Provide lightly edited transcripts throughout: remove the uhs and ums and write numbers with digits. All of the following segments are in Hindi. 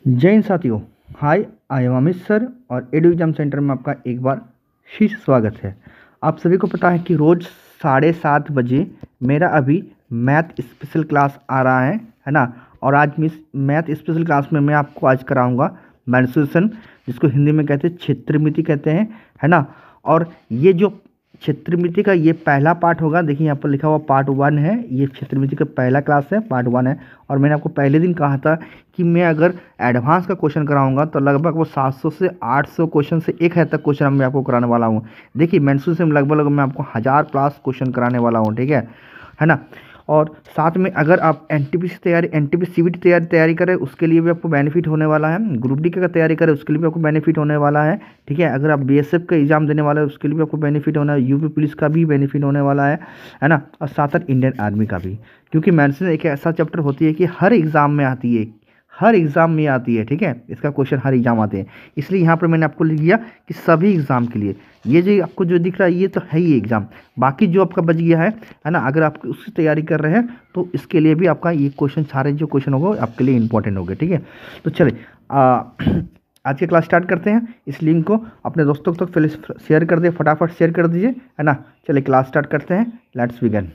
जय हिंद साथियों। हाय, आई एम अमित सर और एडू एग्जाम सेंटर में आपका एक बार फिर से स्वागत है। आप सभी को पता है कि रोज़ 7:30 बजे मेरा अभी मैथ स्पेशल क्लास आ रहा है ना। और आज मिस मैथ स्पेशल क्लास में मैं आपको आज कराऊंगा मेंसुरेशन, जिसको हिंदी में कहते हैं क्षेत्रमिति कहते हैं, है ना। और ये जो क्षेत्रमिति का ये पहला पार्ट होगा, देखिए यहाँ पर लिखा हुआ पार्ट 1 है। ये क्षेत्रमिति का पहला क्लास है, पार्ट 1 है। और मैंने आपको पहले दिन कहा था कि मैं अगर एडवांस का क्वेश्चन कराऊंगा तो लगभग वो 700 से 800 क्वेश्चन से 1000 तक क्वेश्चन मैं आपको कराने वाला हूँ। देखिए मेंसुरेशन में लगभग मैं आपको 1000+ क्वेश्चन कराने वाला हूँ, ठीक है ना। और साथ में अगर आप एनटीपीसी तैयारी, एनटीपीसी सीबीटी तैयारी करें उसके लिए भी आपको बेनिफिट होने वाला है। ग्रुप डी का तैयारी करें उसके लिए भी आपको बेनिफिट होने वाला है, ठीक है। अगर आप बीएसएफ का एग्जाम देने वाले हैं उसके लिए भी आपको बेनिफिट होना है, यूपी पुलिस का भी बेनिफिट होने वाला है ना। और साथ साथ इंडियन आर्मी का भी, क्योंकि मेडिसिन एक ऐसा चैप्टर होती है कि हर एग्जाम में आती है, हर एग्ज़ाम में आती है, ठीक है। इसका क्वेश्चन हर एग्जाम आते हैं, इसलिए यहाँ पर मैंने आपको लिख दिया कि सभी एग्ज़ाम के लिए ये जो आपको जो दिख रहा है ये तो है ही एग्ज़ाम। बाकी जो आपका बच गया है ना, अगर आप उसकी तैयारी कर रहे हैं तो इसके लिए भी आपका ये क्वेश्चन, सारे जो क्वेश्चन होगा आपके लिए इंपॉर्टेंट होंगे, ठीक है। तो चलिए आज की क्लास स्टार्ट करते हैं। इस लिंक को अपने दोस्तों तक पहले शेयर कर दे, फटाफट शेयर कर दीजिए, है ना। चलिए क्लास स्टार्ट करते हैं, लेट्स बिगिन।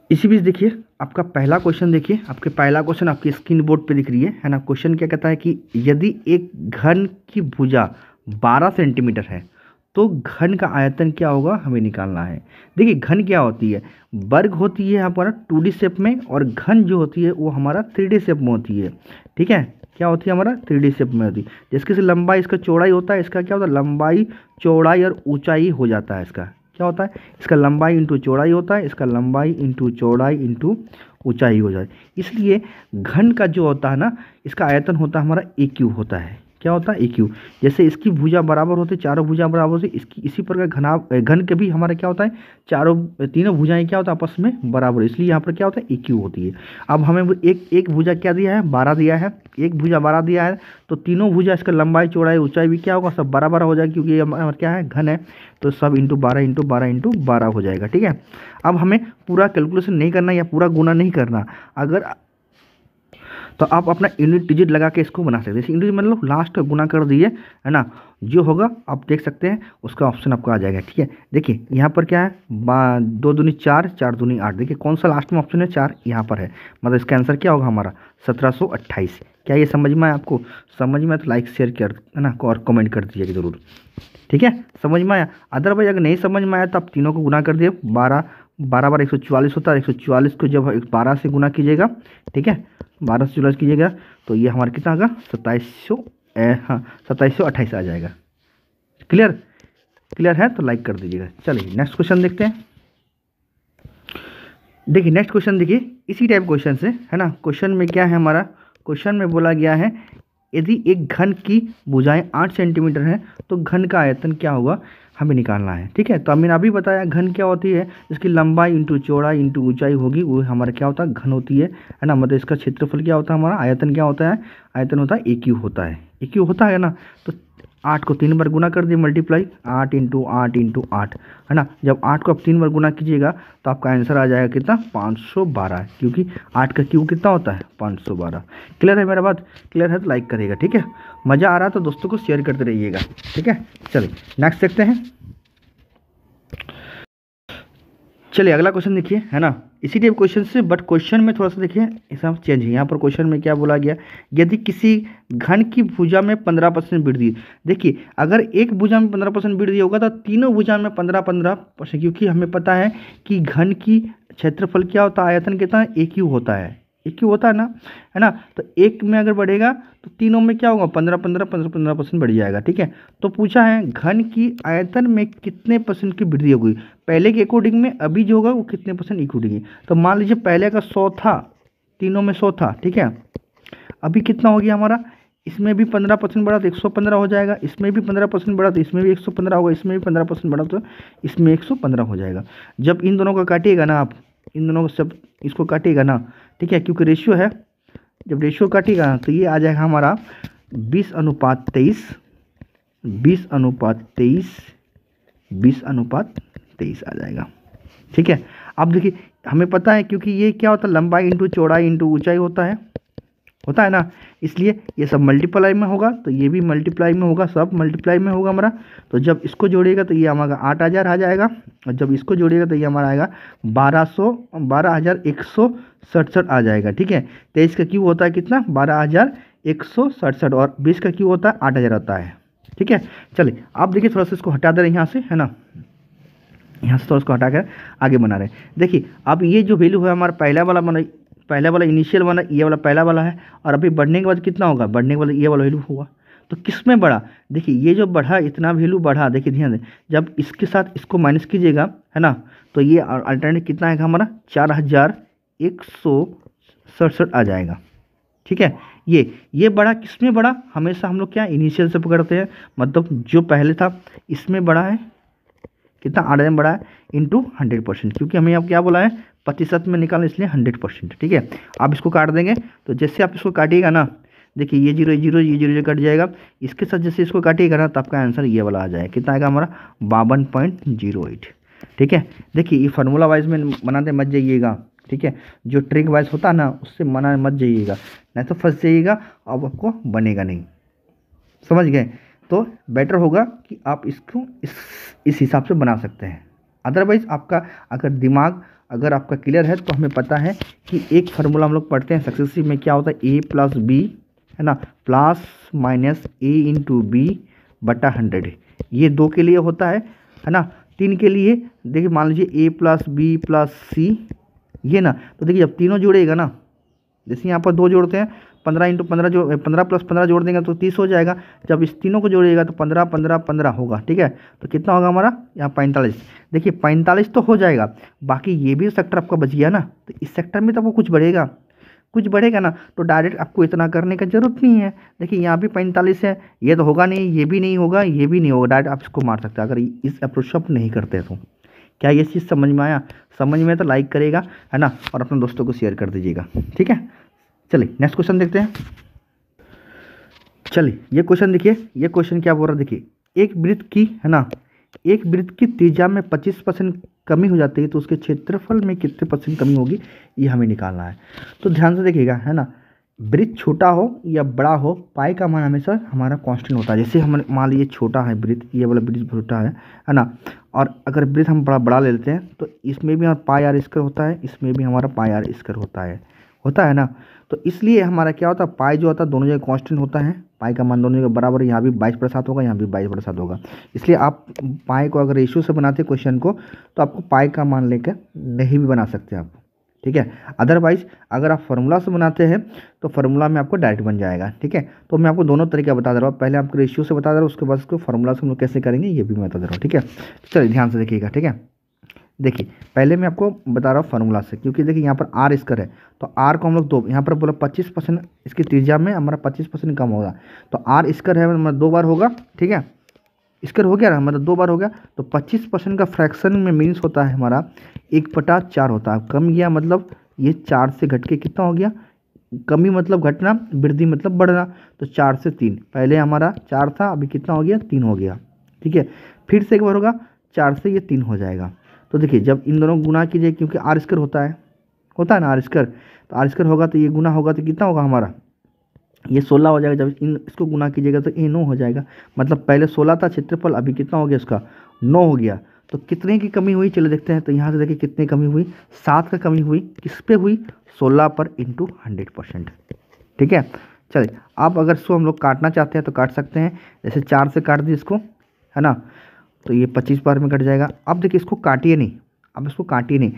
इसी बीच देखिए आपका पहला क्वेश्चन, देखिए आपके पहला क्वेश्चन आपकी स्क्रीन बोर्ड पे दिख रही है ना। क्वेश्चन क्या कहता है कि यदि एक घन की भुजा 12 सेंटीमीटर है तो घन का आयतन क्या होगा, हमें निकालना है। देखिए घन क्या होती है, वर्ग होती है हमारा 2D शेप में, और घन जो होती है वो हमारा 3D शेप में होती है, ठीक है। क्या होती है हमारा 3D शेप में होती है। जिसकी लंबाई, इसका चौड़ाई होता है, इसका क्या होता है लंबाई चौड़ाई और ऊंचाई हो जाता है। इसका क्या होता है, इसका लंबाई इंटू चौड़ाई होता है, इसका लंबाई इंटू चौड़ाई इंटू ऊंचाई हो जाए। इसलिए घन का जो होता है ना, इसका आयतन होता है हमारा AQ होता है। क्या होता है AQ। जैसे इसकी भुजा बराबर होती है, चारों भुजा बराबर होती है, इसकी इसी प्रकार घन के भी हमारा क्या होता है, तीनों भुजाएं क्या होता है आपस में बराबर, इसलिए यहाँ पर क्या होता है AQ होती है। अब हमें वो एक भुजा क्या दिया है, 12 दिया है, एक भुजा 12 दिया है, तो तीनों भुजा इसका लंबाई चौड़ाई ऊंचाई भी क्या होगा, सब बराबर हो जाएगा, क्योंकि ये हमारा क्या है घन है, तो सब इंटू 12 इंटू 12 इंटू 12 हो जाएगा, ठीक है। अब हमें पूरा कैलकुलेशन नहीं करना या पूरा गुना नहीं करना, अगर तो आप अपना यूनिट डिजिट लगा के इसको बना सकते हैं। यूनिट मतलब लास्ट का गुना कर दिए, है ना, जो होगा आप देख सकते हैं उसका ऑप्शन आपको आ जाएगा, ठीक है। देखिए यहाँ पर क्या है, 2 दूनी 4, 4 दूनी 8। देखिए कौन सा लास्ट में ऑप्शन है, 4 यहाँ पर है, मतलब इसका आंसर क्या होगा हमारा 1728। क्या ये समझ में आया आपको? समझ में आया तो लाइक शेयर कर, है ना, और कमेंट कर दीजिएगा जरूर, ठीक है। समझ में आया? अदरवाइज अगर नहीं समझ में आया तो आप तीनों को गुना कर दिए, 12 12 बार 144 होता है, 144 को जब 12 से गुना कीजिएगा, ठीक है, 12 से 44 कीजिएगा तो ये हमारा कितना होगा 2728 आ जाएगा। क्लियर? क्लियर है तो लाइक कर दीजिएगा। चलिए नेक्स्ट क्वेश्चन देखते हैं। देखिए नेक्स्ट क्वेश्चन, देखिए इसी टाइप क्वेश्चन से, है ना। क्वेश्चन में क्या है हमारा, क्वेश्चन में बोला गया है यदि एक घन की भुजाएं 8 सेंटीमीटर है तो घन का आयतन क्या होगा, हमें निकालना है, ठीक है। तो अब मैंने अभी बताया घन क्या होती है, इसकी लंबाई इंटू चौड़ाई इंटू ऊंचाई होगी, वो हमारा क्या होता है घन होती है ना। मतलब इसका क्षेत्रफल क्या होता है हमारा, आयतन क्या होता है, आयतन होता है AQ होता है, AQ होता है ना। तो 8 को 3 बार गुना कर दिए, मल्टीप्लाई 8 इंटू 8 इंटू 8, है ना। जब 8 को आप 3 बार गुना कीजिएगा तो आपका आंसर आ जाएगा कितना, 512, क्योंकि 8 का क्यू कितना होता है 512। क्लियर है मेरा बात? क्लियर है तो लाइक करिएगा, ठीक है। मज़ा आ रहा है तो दोस्तों को शेयर करते रहिएगा, ठीक है। चलिए नेक्स्ट देखते हैं। चलिए अगला क्वेश्चन देखिए, है ना, इसी टाइप क्वेश्चन से, बट क्वेश्चन में थोड़ा सा देखिए हिसाब चेंज है। यहाँ पर क्वेश्चन में क्या बोला गया, यदि किसी घन की भुजा में 15% वृद्धि, देखिए अगर एक भुजा में 15% वृद्धि होगा तो तीनों भुजा में 15%, क्योंकि हमें पता है कि घन की क्षेत्रफल क्या होता है, आयतन कितना है, AQ होता है, AQ होता है ना। तो एक में अगर बढ़ेगा तो तीनों में क्या होगा 15% बढ़ जाएगा, ठीक है। तो पूछा है घन की आयतन में कितने % की वृद्धि होगी, पहले के अकॉर्डिंग में अभी जो होगा वो कितने % इक्वल। तो मान लीजिए पहले का 100 था, तीनों में 100 था, ठीक है। अभी कितना हो गया हमारा, इसमें भी 15% बढ़ा तो 115 हो जाएगा, इसमें भी 15% बढ़ा तो इसमें भी 115 होगा, इसमें भी 15% बढ़ा तो इसमें 115 हो जाएगा। जब इन दोनों का काटिएगा ना आप, इन दोनों को सब इसको काटिएगा ना, ठीक है, क्योंकि रेशियो है, जब रेशियो काटिएगा तो ये आ जाएगा हमारा 20:23, 20:23, 20:23 आ जाएगा, ठीक है। अब देखिए हमें पता है क्योंकि ये क्या होता है लंबाई इंटू चौड़ाई इंटू ऊंचाई होता है, होता है ना, इसलिए ये सब मल्टीप्लाई में होगा तो ये भी मल्टीप्लाई में होगा, सब मल्टीप्लाई में होगा हमारा। तो जब इसको जोड़िएगा तो ये हमारा 8,000 आ जाएगा, और जब इसको जोड़िएगा तो ये हमारा आएगा 12,167 आ जाएगा। ठीक है, 23 का क्यूब होता है कितना, 12,167, और 20 का क्यूब होता है 8,000 होता है। ठीक है, चलिए आप देखिए थोड़ा सा इसको हटा दे रहे हैं यहाँ से, है ना, यहाँ से थोड़ा इसको हटा कर आगे बना रहे हैं। देखिए अब ये जो वैल्यू है हमारा पहला वाला इनिशियल वाला, ये वाला पहला वाला है, और अभी बढ़ने के बाद कितना होगा, बढ़ने के बाद ये वाला वैल्यू होगा। तो किस में बढ़ा, देखिए ये जो बढ़ा इतना वैल्यू बढ़ा, देखिए ध्यान दें, जब इसके साथ इसको माइनस कीजिएगा, है ना, तो ये अल्टरनेट कितना आएगा हमारा, 4,167 आ जाएगा। ठीक है, ये बढ़ा किस में बढ़ा, हमेशा हम लोग क्या इनिशियल से पकड़ते हैं, मतलब जो पहले था इसमें बढ़ा है कितना, 8,000 बढ़ा है इंटू 100%, क्योंकि हमें अब क्या बोला है प्रतिशत में निकालना, इसलिए 100%। ठीक है, आप इसको काट देंगे तो जैसे आप इसको काटिएगा ना, देखिए ये जीरो ये जीरो कट जाएगा, इसके साथ जैसे इसको काटिएगा ना तो आपका आंसर ये वाला आ जाएगा, कितना आएगा हमारा 52.08। ठीक है, देखिए ये फार्मूला वाइज में बनाते मत जाइएगा। ठीक है, जो ट्रिक वाइज होता है ना उससे मना मत जाइएगा, नहीं तो फंस जाइएगा, अब आपको बनेगा नहीं। समझ गए, तो बेटर होगा कि आप इसको इस हिसाब से बना सकते हैं। अदरवाइज आपका अगर आपका क्लियर है तो हमें पता है कि एक फार्मूला हम लोग पढ़ते हैं सक्सेसिव में, क्या होता है a प्लस बी, है ना, plus minus a into B बटा 100, ये 2 के लिए होता है ना। 3 के लिए देखिए मान लीजिए a प्लस बी प्लस सी, ये ना, तो देखिए जब तीनों जोड़ेगा ना, जैसे यहाँ पर 2 जोड़ते हैं, 15 इंटू 15 जो 15 प्लस 15 जोड़ देंगे तो 30 हो जाएगा। जब इस तीनों को जोड़िएगा तो 15 15 15 होगा। ठीक है, तो कितना होगा हमारा यहाँ 45। देखिए 45 तो हो जाएगा, बाकी ये भी सेक्टर आपका बच गया ना, तो इस सेक्टर में तो आपको कुछ बढ़ेगा ना, तो डायरेक्ट आपको इतना करने का जरूरत नहीं है। देखिए यहाँ भी 45 है, ये तो होगा नहीं, ये भी नहीं होगा, ये भी नहीं होगा, डायरेक्ट आप इसको मार सकते हैं अगर इस अप्रोच से आप नहीं करते तो। क्या ये चीज़ समझ में आया, समझ में तो लाइक करेगा, है ना, और अपने दोस्तों को शेयर कर दीजिएगा। ठीक है, चलिए नेक्स्ट क्वेश्चन देखते हैं। चलिए ये क्वेश्चन देखिए, ये क्वेश्चन क्या बोल रहा है, देखिए एक वृत्त की, है ना, एक वृत्त की त्रिज्या में 25% कमी हो जाती है तो उसके क्षेत्रफल में कितने % कमी होगी, ये हमें निकालना है। तो ध्यान से देखिएगा, है ना, वृत्त छोटा हो या बड़ा हो, पाई का मान हमेशा हमारा कांस्टेंट होता है। जैसे हम मान लीजिए छोटा है वृत्त, ये वाला वृत्त छोटा है ना, और अगर वृत्त हम बड़ा ले लेते हैं तो इसमें भी हमारा पाई आर स्क्वायर होता है, इसमें भी हमारा पाई आर स्क्वायर होता है ना। तो इसलिए हमारा क्या होता है, पाई जो होता है दोनों जगह कांस्टेंट होता है, पाई का मान दोनों जगह बराबर, यहाँ भी 22/7 होगा, यहाँ भी 22/7 होगा। इसलिए आप पाई को अगर रेशियो से बनाते क्वेश्चन को तो आपको पाई का मान लेकर नहीं भी बना सकते आप। ठीक है, अदरवाइज अगर आप फार्मूला से बनाते हैं तो फार्मूला में आपको डायरेक्ट बन जाएगा। ठीक है, तो मैं आपको दोनों तरीका बता दे रहा हूँ, पहले आपको रेशियो से बता दे रहा हूँ, उसके बाद उसको फार्मूला से हम लोग कैसे करेंगे ये भी मैं बता दे रहा हूँ। ठीक है, चलिए ध्यान से देखिएगा। ठीक है, देखिए पहले मैं आपको बता रहा हूँ फार्मूला से, क्योंकि देखिए यहाँ पर आर स्क्वायर है, तो आर को हम लोग 2, यहाँ पर बोला 25% इसकी त्रिज्या में हमारा 25% कम होगा, तो आर स्क्वायर है मतलब 2 बार होगा। ठीक है, स्क्वायर हो गया ना, मतलब 2 बार हो गया, तो 25% का फ्रैक्शन में मीन्स होता है हमारा 1/4 होता है। कम गया मतलब ये 4 से घट के कितना हो गया, कमी मतलब घटना, वृद्धि मतलब बढ़ना, तो 4 से 3, पहले हमारा 4 था, अभी कितना हो गया 3 हो गया। ठीक है, फिर से एक बार होगा 4 से ये 3 हो जाएगा। तो देखिए जब इन दोनों को गुना कीजिए, क्योंकि आर स्क्वायर होता है ना, आर स्क्वायर, तो आर स्क्वायर होगा तो ये गुना होगा तो कितना होगा हमारा, ये 16 हो जाएगा। जब इसको गुना कीजिएगा तो ये 9 हो जाएगा, मतलब पहले 16 था क्षेत्रफल, अभी कितना हो गया इसका 9 हो गया। तो कितने की कमी हुई, चलो देखते हैं। तो यहाँ से देखिए कितनी कमी हुई, 7 का कमी हुई, किस पे हुई, 16 पर इंटू 100%। ठीक है, चलिए आप अगर इसको हम लोग काटना चाहते हैं तो काट सकते हैं, जैसे 4 से काट दी इसको, है ना, तो ये 25 बार में कट जाएगा। अब देखिए इसको काटिए नहीं,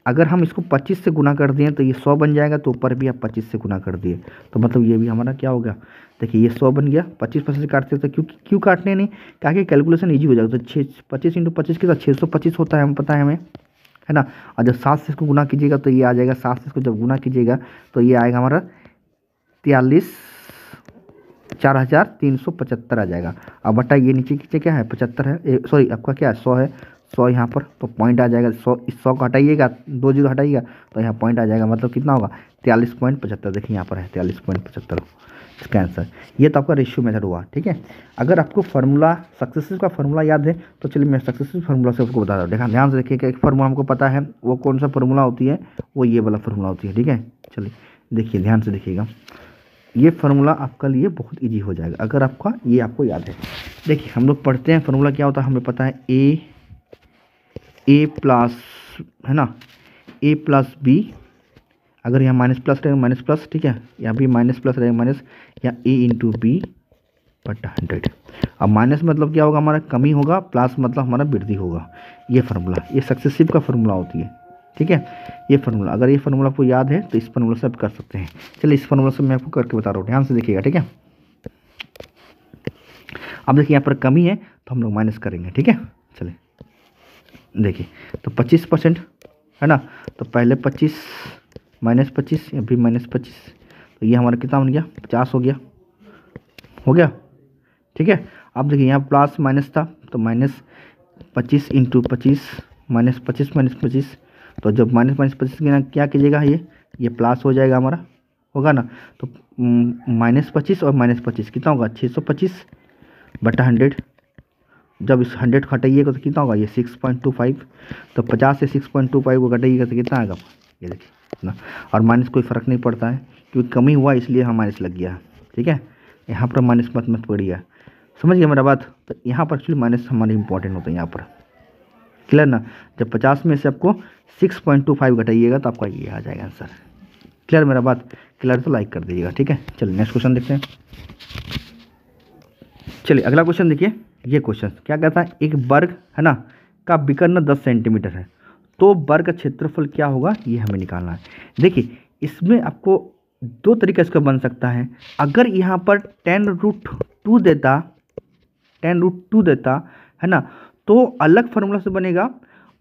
अगर हम इसको 25 से गुना कर दिए तो ये 100 बन जाएगा, तो ऊपर भी आप 25 से गुना कर दिए, तो मतलब ये भी हमारा क्या हो गया, देखिए ये 100 बन गया। 25% से काटते तो क्यों काटने नहीं, क्या कि कैलकुलेशन ईजी हो जाएगा। तो 25 इंटू 25 के साथ 625 होता है, हमें पता है हमें, है ना। और जब 7 से इसको गुना कीजिएगा तो ये आ जाएगा, 7 से इसको जब गुना कीजिएगा तो ये आएगा हमारा 43,375 आ जाएगा। अब बटा ये नीचे नीचे क्या है 75 है, सॉरी आपका क्या है 100 है, 100 यहाँ पर, तो पॉइंट आ जाएगा 100, इस 100 को हटाइएगा, 2 जीरो हटाइएगा तो यहाँ पॉइंट आ जाएगा, मतलब कितना होगा 43.75। देखिए यहाँ पर है 43.75 इसका आंसर। ये तो आपका रेशियो मेथड हुआ। ठीक है, अगर आपको फार्मूला सक्सेसिव का फार्मूला याद है तो चलिए मैं सक्सेसिव फार्मूला से आपको बता रहा हूँ। देखा ध्यान से देखिए, एक फार्मूला हमको पता है, वो कौन सा फार्मूला होती है, वो ये वाला फार्मूला होती है। ठीक है, चलिए देखिए ध्यान से देखिएगा, ये फार्मूला आपका लिए बहुत इजी हो जाएगा अगर आपका ये आपको याद है। देखिए हम लोग पढ़ते हैं फार्मूला क्या होता है, हमें पता है ए प्लस, है ना, ए प्लस बी, अगर यहाँ माइनस प्लस रहेगा माइनस प्लस, ठीक है, यहाँ भी माइनस प्लस रहेगा माइनस, या ए इंटू बी बटा 100। अब माइनस मतलब क्या होगा हमारा कमी होगा, प्लस मतलब हमारा वृद्धि होगा। ये फार्मूला, ये सक्सेसिव का फार्मूला होती है, ठीक है। ये फार्मूला, अगर ये फार्मूला आपको याद है तो इस फार्मूला से आप कर सकते हैं। चलिए इस फार्मूला से मैं आपको करके बता रहा हूँ, ध्यान से देखिएगा, ठीक है। अब देखिए यहाँ पर कमी है तो हम लोग माइनस करेंगे, ठीक है। चलिए देखिए, तो 25% है ना, तो पहले 25 माइनस 25, अभी माइनस 25, तो ये हमारा कितना बन गया 50 हो गया, ठीक है। अब देखिए यहाँ प्लस माइनस था तो माइनस 25 इंटू 25 माइनस 25, तो जब माइनस 25 की ना क्या कीजिएगा, ये प्लस हो जाएगा हमारा, होगा ना। तो माइनस 25 और माइनस 25 कितना होगा 625 बटा 100। जब इस 100 घटाइएगा तो कितना होगा ये 6.25, तो 50 से 6.25 को घटाइएगा तो कितना आएगा, ये देखिए इतना। और माइनस कोई फ़र्क नहीं पड़ता है क्योंकि कमी हुआ इसलिए हम माइनस लग गया, ठीक है। यहाँ पर माइनस मत पड़िएगा, समझ गया मेरा बात। तो यहाँ पर एक्चुअली माइनस हमारे इंपॉर्टेंट होता है यहाँ पर, क्लियर ना। जब 50 में से आपको 6.25 घटाइएगा तो आपका ये आ जाएगा आंसर, क्लियर मेरा बात। क्लियर तो लाइक कर दीजिएगा, ठीक है। चलिए नेक्स्ट क्वेश्चन देखते हैं। चलिए अगला क्वेश्चन देखिए, ये क्वेश्चन क्या कहता है, एक वर्ग है ना का विकर्ण 10 सेंटीमीटर है तो वर्ग का क्षेत्रफल क्या होगा, ये हमें निकालना है। देखिए इसमें आपको दो तरीके से बन सकता है। अगर यहाँ पर 10√2 देता है ना तो अलग फार्मूला से बनेगा,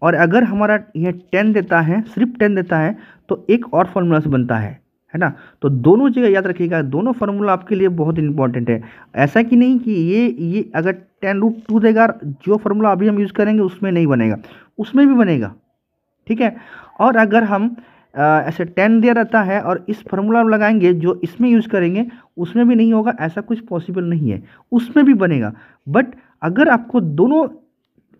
और अगर हमारा यह 10 देता है, सिर्फ 10 देता है तो एक और फार्मूला से बनता है ना। तो दोनों जगह याद रखिएगा, दोनों फार्मूला आपके लिए बहुत इंपॉर्टेंट है। ऐसा कि नहीं कि ये अगर 10√2 देगा, जो फार्मूला अभी हम यूज़ करेंगे उसमें नहीं बनेगा, उसमें भी बनेगा, ठीक है। और अगर हम ऐसे 10 दिया रहता है और इस फार्मूला लगाएंगे जो इसमें यूज़ करेंगे उसमें भी नहीं होगा, ऐसा कुछ पॉसिबल नहीं है, उसमें भी बनेगा। बट अगर आपको दोनों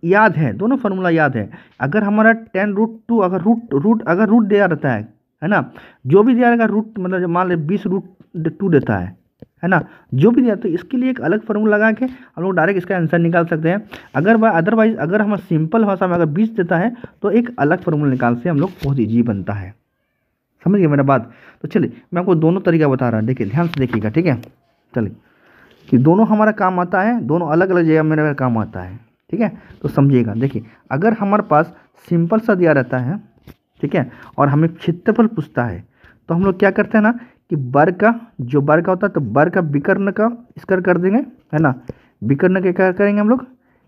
याद है, दोनों फार्मूला याद है, अगर हमारा 10√2 अगर रूट दिया रहता है ना, जो भी दिया रहेगा रूट, मतलब मान ले 20√2 देता है ना, जो भी दिया, तो इसके लिए एक अलग फार्मूला लगा के हम लोग डायरेक्ट इसका आंसर निकाल सकते हैं। अगर अदरवाइज अगर हम सिंपल भाषा में अगर 20 देता है तो एक अलग फार्मूला निकाल से हम लोग बहुत ईजी बनता है, समझ गए मेरा बात। तो चलिए मैं आपको दोनों तरीका बता रहा हूँ, देखिए ध्यान से देखिएगा, ठीक है। चलिए कि दोनों हमारा काम आता है, दोनों अलग अलग जगह मेरा काम आता है, ठीक है। तो समझिएगा, देखिए अगर हमारे पास सिंपल सा दिया रहता है, ठीक है, और हमें क्षेत्रफल पूछता है तो हम लोग क्या करते हैं ना कि वर्ग का जो वर्ग का होता है तो वर्ग का विकर्ण का स्क्वायर कर देंगे, है ना। विकर्ण के क्या करेंगे हम लोग,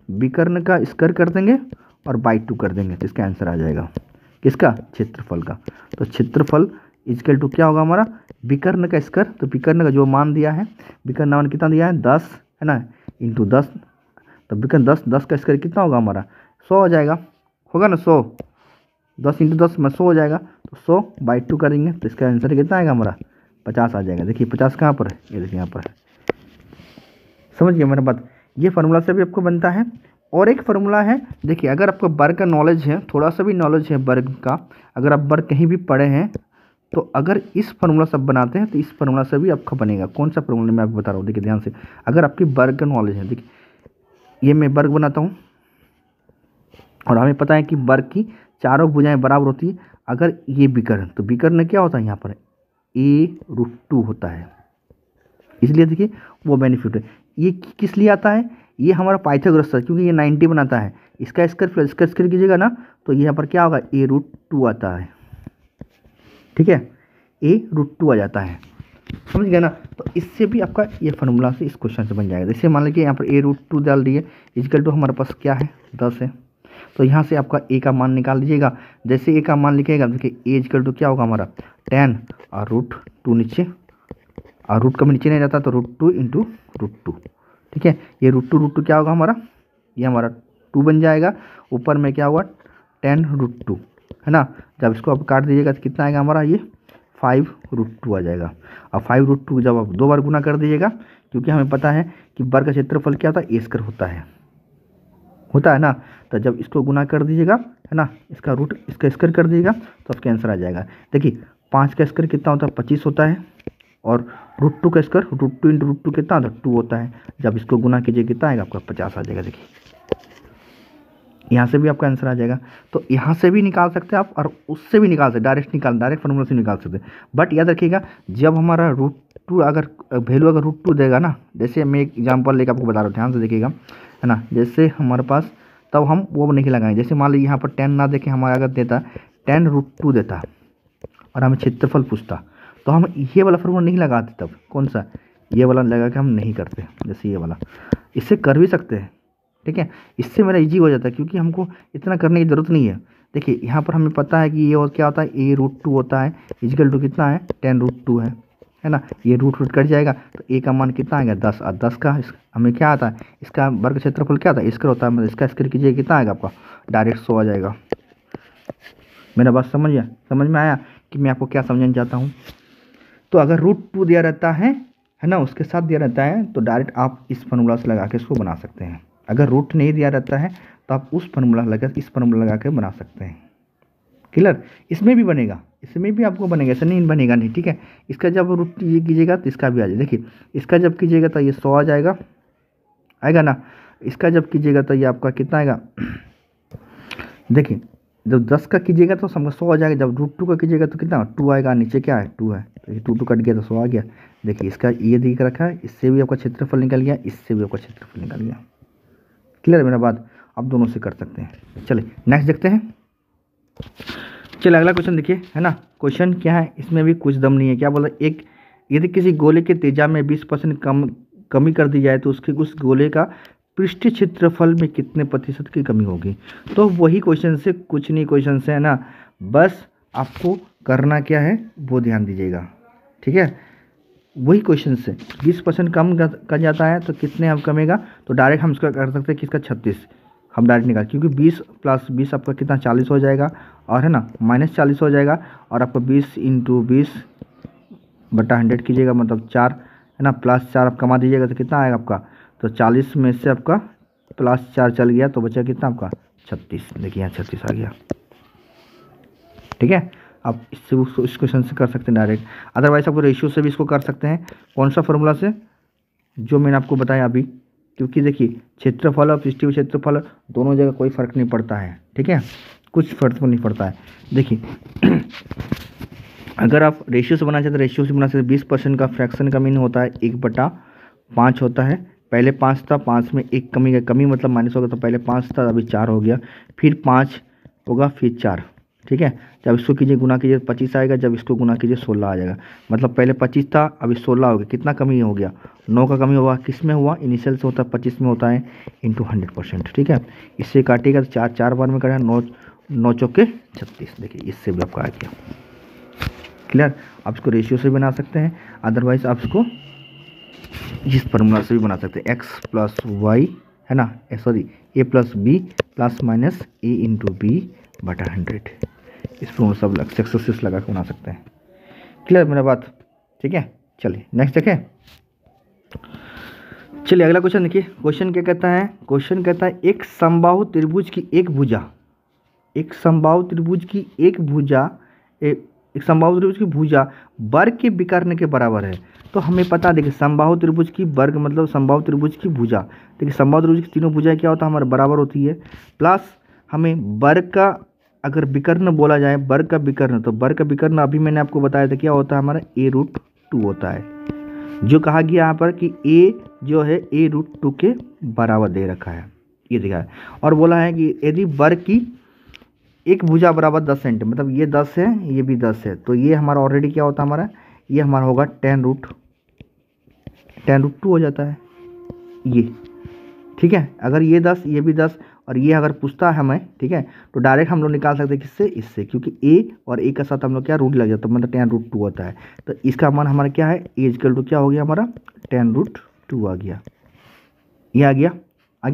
विकर्ण का स्क्वायर कर देंगे और बाई 2 कर देंगे, तो इसका आंसर आ जाएगा किसका, क्षेत्रफल का। तो क्षेत्रफल इक्वल टू क्या होगा हमारा, विकर्ण का स्क्वायर, तो विकर्ण का जो मान दिया है, विकर्ण मान कितना दिया है 10, है ना, इंटू 10, तो विकर्ण 10 का स्क्वायर कितना होगा हमारा 100 हो जाएगा, होगा ना 100, 10 इंटू 10 में 100 हो जाएगा, तो 100 बाई 2 करेंगे तो इसका आंसर कितना आएगा हमारा 50 आ जाएगा। देखिए 50 कहाँ पर है, ये देखिए यहाँ पर है, समझ गए मेरा बात। ये फार्मूला से भी आपको बनता है। और एक फार्मूला है, देखिए अगर आपको वर्ग का नॉलेज है, थोड़ा सा भी नॉलेज है वर्ग का, अगर आप वर्ग कहीं भी पढ़े हैं तो अगर इस फार्मूला से बनाते हैं तो इस फार्मूला से भी आपका बनेगा। कौन सा फार्मूला मैं आपको बता रहा हूँ, देखिए ध्यान से। अगर आपकी वर्ग का नॉलेज है, देखिए ये मैं वर्ग बनाता हूँ और हमें पता है कि वर्ग की चारों भुजाएं बराबर होती है। अगर ये विकर्ण, तो विकर्ण क्या होता है यहाँ पर a√2 होता है, इसलिए देखिए वो बेनिफिट है। ये किस लिए आता है, ये हमारा पाइथागोरस है, क्योंकि ये 90 बनाता है, इसका स्क्वायर प्लस इसका स्क्वायर कीजिएगा ना तो यहाँ पर क्या होगा a√2 आता है, ठीक है, a√2 आ जाता है, समझ गया ना। तो इससे भी आपका ये फार्मूला से इस क्वेश्चन से बन जाएगा। जैसे मान लीजिए यहाँ पर a√2 डाल दिए, इक्वल टू हमारे पास क्या है 10 है, तो यहाँ से आपका a का मान निकाल लीजिएगा। जैसे a का मान लिखिएगा, देखिए a इक्वल टू क्या होगा हमारा 10 और √2 नीचे, और रूट कभी नीचे नहीं जाता तो √2 इंटू √2, ठीक है। ये √2 क्या होगा हमारा, ये हमारा 2 बन जाएगा, ऊपर में क्या हुआ 10√2, है ना। जब इसको आप काट दीजिएगा तो कितना आएगा हमारा, ये 5√2 आ जाएगा। और 5√2 जब आप 2 बार गुना कर दीजिएगा, क्योंकि हमें पता है कि वर्ग का क्षेत्रफल क्या होता है, a² होता है ना। तो जब इसको गुना कर दीजिएगा, है ना, इसका रूट इसका स्क्वायर कर दीजिएगा तो आपका आंसर आ जाएगा। देखिए 5 का स्क्वायर कितना होता है 25 होता है, और √2 का स्क्वायर √2 इंटू √2 कितना होता है 2 होता है। जब इसको गुना कीजिए कितना आएगा आपका 50 आ जाएगा। देखिए यहाँ से भी आपका आंसर आ जाएगा। तो यहाँ से भी निकाल सकते हैं आप और उससे भी निकाल सकते, डायरेक्ट फार्मूला से निकाल सकते हैं। बट याद रखिएगा जब हमारा √2 अगर वैल्यू अगर √2 देगा ना, जैसे मैं एक एग्जांपल लेकर आपको बता रहा हूँ, ध्यान से देखिएगा है ना। जैसे हमारे पास तब हम वो नहीं लगाएंगे। जैसे मान लीजिए यहाँ पर 10 ना देखें, हमारा अगर देता 10 √2 देता और हमें क्षेत्रफल पूछता तो हम ये वाला फार्मूला नहीं लगाते। तब कौन सा, ये वाला लगा के हम नहीं करते। जैसे ये वाला इससे कर भी सकते हैं, ठीक है, इससे मेरा इजी हो जाता है क्योंकि हमको इतना करने की ज़रूरत नहीं है। देखिए यहाँ पर हमें पता है कि ये और क्या होता है, a √2 होता है इक्वल टू कितना है 10 √2 है ना। ये रूट कट जाएगा तो a का मान कितना आएगा 10 और 10 का हमें क्या आता है, इसका वर्ग क्षेत्रफल क्या आता है स्क्वायर होता है, मतलब इसका स्क्वायर कीजिए कितना आएगा आपका डायरेक्ट 100 आ जाएगा। मेरा बात समझ में आया कि मैं आपको क्या समझाना चाहता हूँ। तो अगर √2 दिया रहता है ना, उसके साथ दिया रहता है तो डायरेक्ट आप इस फार्मूला से लगा के इसको बना सकते हैं। अगर रूट नहीं दिया रहता है तो आप उस फार्मूला इस फार्मूला लगा के बना सकते हैं। क्लियर, इसमें भी बनेगा, इसमें भी आपको बनेगा, ऐसा नहीं बनेगा नहीं, ठीक है। इसका जब रूट ये कीजिएगा तो इसका भी आ जाएगा। देखिए इसका जब कीजिएगा तो ये 100 आ आएगा ना। इसका जब कीजिएगा तो ये आपका कितना आएगा, देखिए जब 10 का कीजिएगा तो समझ 100 आ जाएगा। जब √2 का कीजिएगा तो कितना 2 आएगा, नीचे क्या है 2 है, तो ये 2 कट गया तो 100 आ गया। देखिए इसका ये दिख रखा है, इससे भी आपका क्षेत्रफल निकल गया, इससे भी आपका क्षेत्रफल निकल गया। क्लियर है मेरा बात, आप दोनों से कर सकते हैं। चलिए नेक्स्ट देखते हैं। चलिए अगला क्वेश्चन देखिए, है ना। क्वेश्चन क्या है, इसमें भी कुछ दम नहीं है। क्या बोला, एक यदि किसी गोले के तेजा में 20% कमी कर दी जाए तो उसके उस गोले का पृष्ठीय क्षेत्रफल में कितने प्रतिशत की कमी होगी। तो वही क्वेश्चन से, कुछ नहीं क्वेश्चन से, है ना। बस आपको करना क्या है वो ध्यान दीजिएगा, ठीक है। वही क्वेश्चन से 20% कम कर जाता है तो कितने हम कमेगा, तो डायरेक्ट हम इसका कर सकते हैं कि इसका 36 हम डायरेक्ट निकाल, क्योंकि 20 + 20 आपका कितना 40 हो जाएगा, और है ना -40 हो जाएगा, और आपका 20 × 20/100 कीजिएगा मतलब 4, है ना, +4 आप कमा दीजिएगा तो कितना आएगा आपका, तो 40 में से आपका +4 चल गया तो बचा कितना आपका 36। देखिए यहाँ 36 आ गया, ठीक है। आप इससे इस क्वेश्चन से कर सकते हैं डायरेक्ट, अदरवाइज आपको रेशियो से भी इसको कर सकते हैं। कौन सा फार्मूला से, जो मैंने आपको बताया अभी, क्योंकि देखिए क्षेत्रफल और पृष्ठीय क्षेत्रफल दोनों जगह कोई फर्क नहीं पड़ता है, ठीक है, कुछ फर्क नहीं पड़ता है। देखिए अगर आप रेशियो से बनाना चाहते हैं, रेशियो से बना सकते हैं। 20% का फ्रैक्शन का मीन होता है 1/5 होता है। पहले 5 था, 5 में 1 कमी मतलब माइनस होगा, तो पहले 5 था अभी 4 हो गया, फिर 5 होगा फिर 4, ठीक है। जब इसको कीजिए गुना कीजिए 25 आएगा, जब इसको गुना कीजिए 16 आ जाएगा, मतलब पहले 25 था अभी 16 हो गया। कितना कमी हो गया, 9 का कमी हुआ। किस में हुआ, इनिशियल से होता है 25 में होता है × 100%, ठीक है। इससे काटिएगा तो 4 बार में करेगा, 9 चौके 36। देखिए इससे भी आपका आ गया। क्लियर, आप इसको रेशियो से बना सकते हैं, अदरवाइज आप इसको इस फार्मूला से भी बना सकते हैं, x + y, है ना, sorry a + b ± a × b/100। इस फार्मूला सब सक्सेस लगा के बना सकते हैं। क्लियर मेरा बात, ठीक है। चलिए नेक्स्ट देखें। चलिए अगला क्वेश्चन देखिए। क्वेश्चन क्या कहता है, क्वेश्चन कहता है एक समबाहु त्रिभुज की एक भुजा, एक समबाहु त्रिभुज की भुजा वर्ग के विकर्ण के बराबर है। तो हमें पता देखिए समबाहु त्रिभुज की वर्ग मतलब समबाहु त्रिभुज की भुजा। देखिए समबाहु त्रिभुज की तीनों भुजाएं क्या होता है हमारे बराबर होती है, प्लस हमें वर्ग का अगर विकर्ण बोला जाए, वर्ग का विकर्ण, तो वर्ग का विकर्ण अभी मैंने आपको बताया था क्या होता है हमारा a√2 होता है। जो कहा गया यहाँ पर कि a जो है a√2 के बराबर दे रखा है, ये दिखा है। और बोला है कि यदि वर्ग की एक भुजा बराबर 10 सेंटीमीटर, मतलब ये 10 है ये भी 10 है, तो ये हमारा ऑलरेडी क्या होता है हमारा, ये हमारा होगा 10√2 हो जाता है ये, ठीक है। अगर ये 10 ये भी 10 और ये अगर पूछता है हमें, ठीक है, तो डायरेक्ट हम लोग निकाल सकते हैं किससे, इससे, क्योंकि a और a का साथ हम लोग क्या रूट लग जाता है, मतलब 10√2 होता है। तो इसका मान हमारा क्या है, a = क्या हो गया हमारा 10√2 आ गया, ये आ गया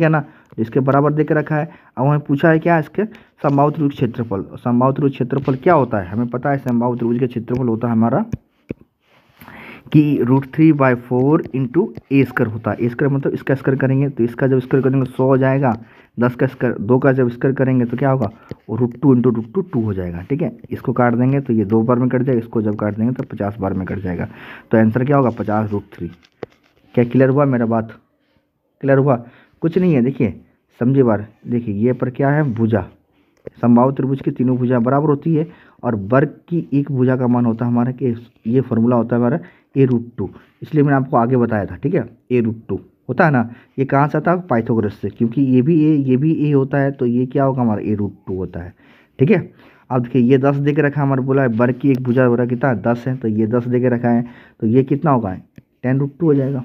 ना, इसके बराबर दे के रखा है। अब हमें पूछा है क्या, इसके समबाहु त्रिभुज क्षेत्रफल। समबाहु त्रिभुज क्षेत्रफल क्या होता है हमें पता है, समबाहु त्रिभुज का क्षेत्रफल होता है हमारा कि √3/4 इंटू ए स्क्वायर होता है। ए स्क्वायर मतलब इसका स्क्वायर करेंगे तो इसका जब स्क्वायर करेंगे 100 हो जाएगा। 10 का स्क्वायर 2 का जब स्क्वायर करेंगे तो क्या होगा, वो √2 इंटू √2 2 हो जाएगा। ठीक है, इसको काट देंगे तो ये 2 बार में कट जाएगा, इसको जब काट देंगे तो 50 बार में कट जाएगा। तो आंसर क्या होगा, 50√3। क्या क्लियर हुआ मेरा बात, क्लियर हुआ? कुछ नहीं है, देखिए समझिए बार, देखिए ये पर क्या है, भुजा, समबाहु त्रिभुज की तीनों भुजा बराबर होती है और वर्ग की एक भुजा का मान होता है हमारा कि ये फॉर्मूला होता है हमारा a√2। इसलिए मैंने आपको आगे बताया था। ठीक है, a√2 होता है ना, ये कहाँ से आता है, पाइथागोरस से, क्योंकि ये भी a होता है तो ये क्या होगा हमारा a√2 होता है। ठीक है, अब देखिए ये 10 दे के रखा है, हमारा बोला है वर्ग की एक भुजा बोला कितना 10 है, तो ये 10 दे के रखा है, तो ये कितना होगा 10√2 हो जाएगा।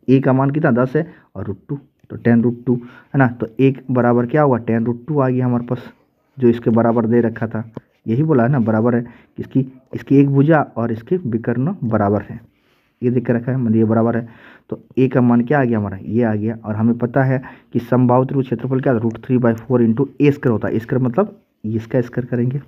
ए का मान कितना 10 है और √2, तो 10√2 है ना, तो एक बराबर क्या हुआ 10√2 आ गया हमारे पास, जो इसके बराबर दे रखा था। यही बोला है ना, बराबर है इसकी एक भुजा और इसके विकर्ण बराबर है, ये देख के रखा है, मतलब ये बराबर है। तो ए का मान क्या आ गया हमारा, ये आ गया। और हमें पता है कि समबाहु त्रिभुज क्षेत्रफल क्या √3/4 इंटू ए स्क्वायर होता है। ए स्क्वायर मतलब इसका स्क्वायर करेंगे,